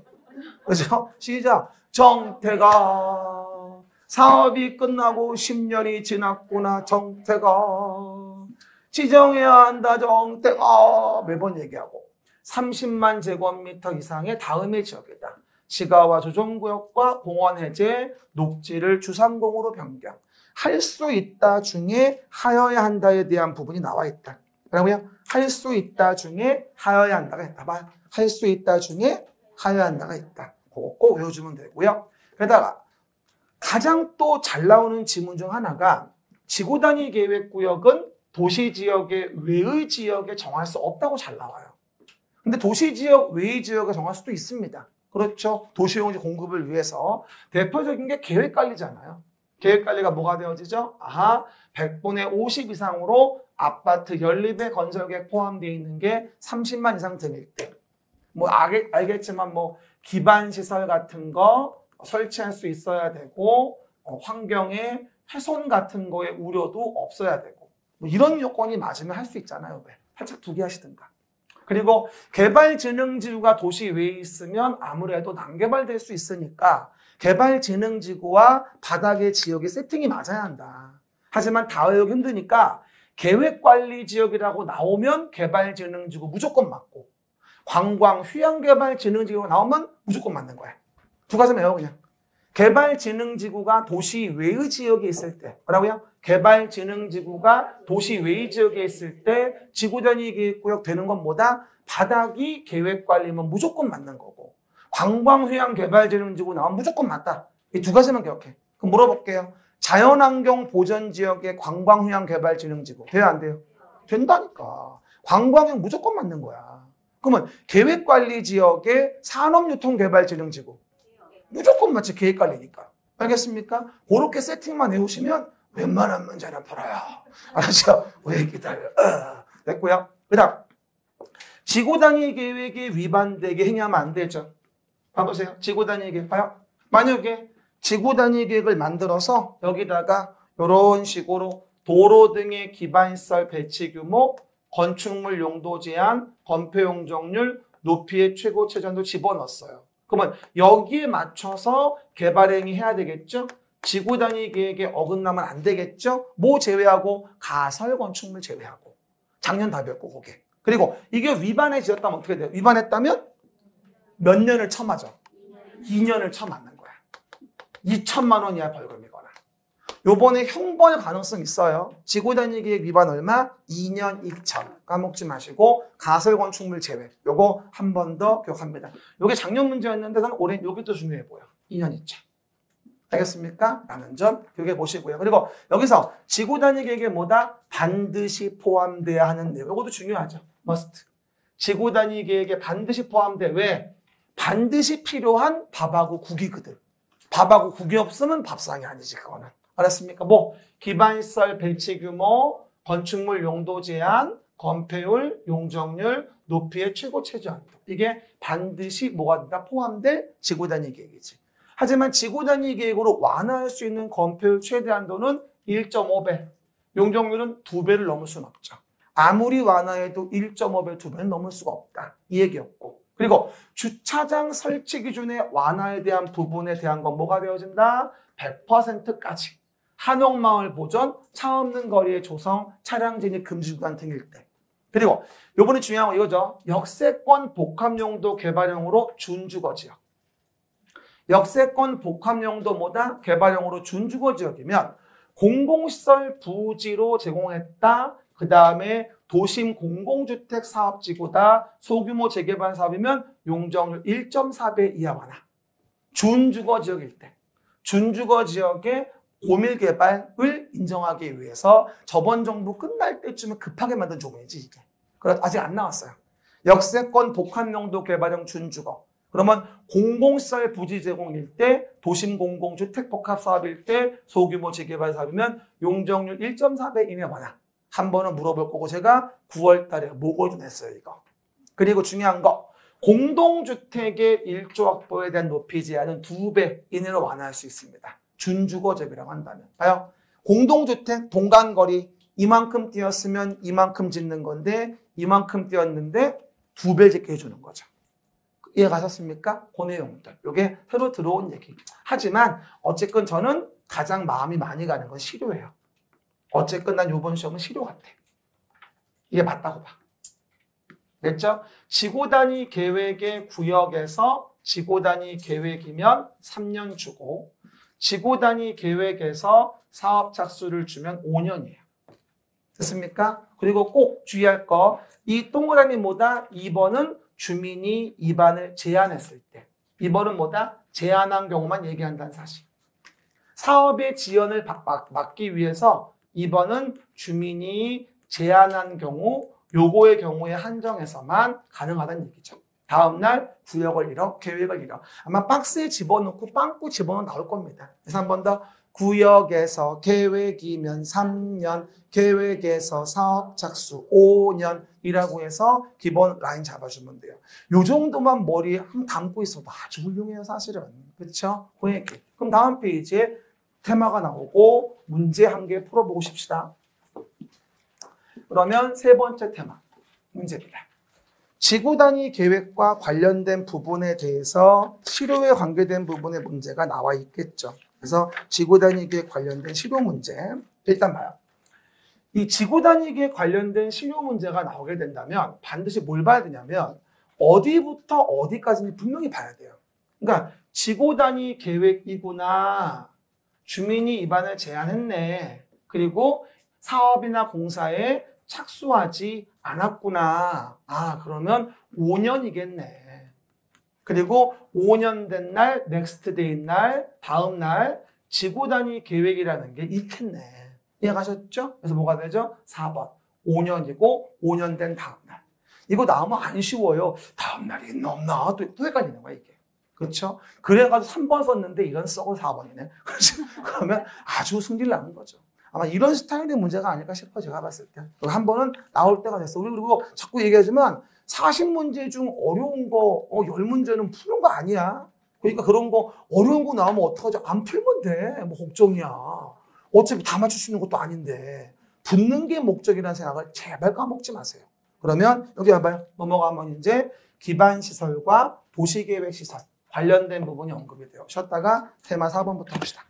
그렇죠? 시작. 정태가 사업이 끝나고 10년이 지났구나. 정태가 지정해야 한다. 정태가 매번 얘기하고 30만 제곱미터 이상의 다음의 지역이다. 시가와 조정구역과 공원 해제, 녹지를 주상공으로 변경. 할 수 있다 중에 하여야 한다에 대한 부분이 나와 있다. 뭐라고요? 할 수 있다 중에 하여야 한다가 있다. 봐. 할 수 있다 중에 하여야 한다가 있다. 그거 꼭 외워주면 되고요. 게다가 가장 또 잘 나오는 지문 중 하나가 지구단위 계획구역은 도시지역의 외의 지역에 정할 수 없다고 잘 나와요. 근데 도시지역 외의 지역에 정할 수도 있습니다. 그렇죠? 도시용지 공급을 위해서 대표적인 게 계획관리잖아요. 계획관리가 뭐가 되어지죠? 100분의 50 이상으로 아파트 연립의 건설계획 포함되어 있는 게 30만 이상 등일 때. 뭐 알겠지만 뭐 기반시설 같은 거 설치할 수 있어야 되고 환경에 훼손 같은 거에 우려도 없어야 되고 뭐 이런 요건이 맞으면 할 수 있잖아요. 왜? 살짝 두 개 하시든가. 그리고 개발진흥지구가 도시 외에 있으면 아무래도 난개발될 수 있으니까 개발진흥지구와 바닥의 지역의 세팅이 맞아야 한다. 하지만 다 외우기 힘드니까 계획관리지역이라고 나오면 개발진흥지구 무조건 맞고 관광, 휴양개발진흥지구가 나오면 무조건 맞는 거야. 두 가지만 외워 그냥. 개발진흥지구가 도시 외의 지역에 있을 때 뭐라고요? 개발진흥지구가 도시 외의 지역에 있을 때 지구단위 계획구역 되는 건 뭐다? 바닥이 계획관리면 무조건 맞는 거고 관광휴양개발진흥지구 나오면 무조건 맞다. 이 두 가지만 기억해. 그럼 물어볼게요. 자연환경 보전지역의 관광휴양개발진흥지구 돼요 안 돼요? 된다니까. 관광형 무조건 맞는 거야. 그러면 계획관리지역의 산업유통개발진흥지구 무조건 맞지. 계획관리니까. 알겠습니까? 그렇게 세팅만 해오시면 웬만한 문제는 풀어요. 알았죠? 왜 기다려? 됐고요. 그 다음 지구단위 계획에 위반되게 행하면 안 되죠. 봐보세요. 지구단위 계획 봐요. 만약에 지구단위 계획을 만들어서 여기다가 이런 식으로 도로 등의 기반시설 배치 규모, 건축물 용도 제한, 건폐 용적률, 높이의 최고 최전도 집어넣었어요. 그러면 여기에 맞춰서 개발행위 해야 되겠죠? 지구단위 계획에 어긋나면 안 되겠죠? 뭐 제외하고? 가설 건축물 제외하고. 작년 답이었고 그게. 그리고 이게 위반해 지었다면 어떻게 돼요? 위반했다면 몇 년을 처맞아? 2년을 처맞는 거야. 2천만 원 이하 벌금이거나. 요번에 형벌 가능성 있어요. 지구단위계획 위반 얼마? 2년 2천. 까먹지 마시고 가설건축물 제외. 요거 한 번 더 기억합니다. 요게 작년 문제였는데 올해 요게 또 중요해 보여. 2년 2천. 알겠습니까? 라는 점 기억해 보시고요. 그리고 여기서 지구단위계획에 뭐다? 반드시 포함돼야 하는 내용. 요것도 중요하죠. must. 지구단위계획에 반드시 포함돼. 왜? 반드시 필요한 밥하고 국이거든. 밥하고 국이 없으면 밥상이 아니지, 그거는. 알았습니까? 뭐 기반시설 배치 규모, 건축물 용도 제한, 건폐율, 용적률, 높이의 최고 최저한도. 이게 반드시 뭐가 된다? 포함될 지구단위 계획이지. 하지만 지구단위 계획으로 완화할 수 있는 건폐율 최대한도는 1.5배. 용적률은 2배를 넘을 수는 없죠. 아무리 완화해도 1.5배, 2배는 넘을 수가 없다. 이 얘기였고. 그리고 주차장 설치 기준의 완화에 대한 부분에 대한 건 뭐가 되어진다? 100%까지. 한옥마을 보존, 차 없는 거리의 조성, 차량 진입 금지 구간 등일 때. 그리고 요번에 중요한 건 이거죠. 역세권 복합용도 개발형으로 준주거지역. 역세권 복합용도 뭐다? 개발형으로 준주거지역이면 공공시설 부지로 제공했다. 그 다음에 도심 공공주택 사업지구다. 소규모 재개발 사업이면 용적률 1.4배 이하 완화. 준주거지역일 때. 준주거지역의 고밀개발을 인정하기 위해서 저번 정부 끝날 때쯤에 급하게 만든 조문이지 이게. 그래서 아직 안 나왔어요. 역세권 복합용도 개발형 준주거. 그러면 공공시설 부지 제공일 때, 도심 공공주택 복합 사업일 때, 소규모 재개발 사업이면 용적률 1.4배 이내 완화. 한 번은 물어볼 거고 제가 9월 달에 모고도 냈어요, 이거. 그리고 중요한 거. 공동주택의 일조 확보에 대한 높이 제한은 2배 이내로 완화할 수 있습니다. 준주거지역이라고 한다면. 봐요. 공동주택 동간거리 이만큼 띄었으면 이만큼 짓는 건데 이만큼 띄었는데 2배 짓게 해주는 거죠. 이해 가셨습니까? 그 내용들. 이게 새로 들어온 얘기. 하지만 어쨌건 저는 가장 마음이 많이 가는 건 실효예요. 어쨌건 난 이번 시험은 실효 같아. 이게 맞다고 봐. 됐죠? 지구단위 계획의 구역에서 지구단위 계획이면 3년 주고 지구단위 계획에서 사업 착수를 주면 5년이에요. 됐습니까? 그리고 꼭 주의할 거, 이 동그라미 뭐다? 2번은 주민이 입안을 제한했을 때. 2번은 뭐다? 제한한 경우만 얘기한다는 사실. 사업의 지연을 막기 위해서 2번은 주민이 제한한 경우, 요거의 경우에 한정해서만 가능하다는 얘기죠. 다음날 구역을 잃어, 계획을 잃어. 아마 박스에 집어넣고 빵꾸 집어넣어 나올 겁니다. 그래서 한 번 더. 구역에서 계획이면 3년, 계획에서 사업 착수 5년이라고 해서 기본 라인 잡아주면 돼요. 요 정도만 머리에 담고 있어도 아주 훌륭해요, 사실은. 그렇죠? 그 얘기. 그럼 다음 페이지에 테마가 나오고 문제 한 개 풀어보고 싶시다. 그러면 세 번째 테마, 문제입니다. 지구단위 계획과 관련된 부분에 대해서 실효에 관계된 부분의 문제가 나와 있겠죠. 그래서 지구단위 계획 관련된 실효 문제. 일단 봐요. 이 지구단위 계획 관련된 실효 문제가 나오게 된다면 반드시 뭘 봐야 되냐면 어디부터 어디까지는 분명히 봐야 돼요. 그러니까 지구단위 계획이구나. 주민이 입안을 제한했네. 그리고 사업이나 공사에 착수하지 않았구나. 아, 그러면 5년이겠네. 그리고 5년 된 날, 넥스트 데이 날, 다음 날 지구단위 계획이라는 게 있겠네. 이해가셨죠? 그래서 뭐가 되죠? 4번. 5년이고 5년 된 다음 날. 이거 나오면 안 쉬워요. 다음 날이 있나 없나? 또 헷갈리는 거야, 이게. 그렇죠? 그래가지고 3번 썼는데 이건 썩은 4번이네. 그러면 아주 승질 나는 거죠. 아마 이런 스타일의 문제가 아닐까 싶어, 제가 봤을 때. 한 번은 나올 때가 됐어. 우리 그리고 자꾸 얘기하지만 40문제 중 어려운 거, 10문제는 푸는 거 아니야. 그러니까 그런 거, 어려운 거 나오면 어떡하지? 안 풀면 돼. 뭐 걱정이야. 어차피 다 맞출 수 있는 것도 아닌데. 붙는 게 목적이라는 생각을 제발 까먹지 마세요. 그러면 여기 와봐요. 넘어가면 이제 기반시설과 도시계획시설 관련된 부분이 언급이 돼요. 쉬었다가 테마 4번부터 봅시다.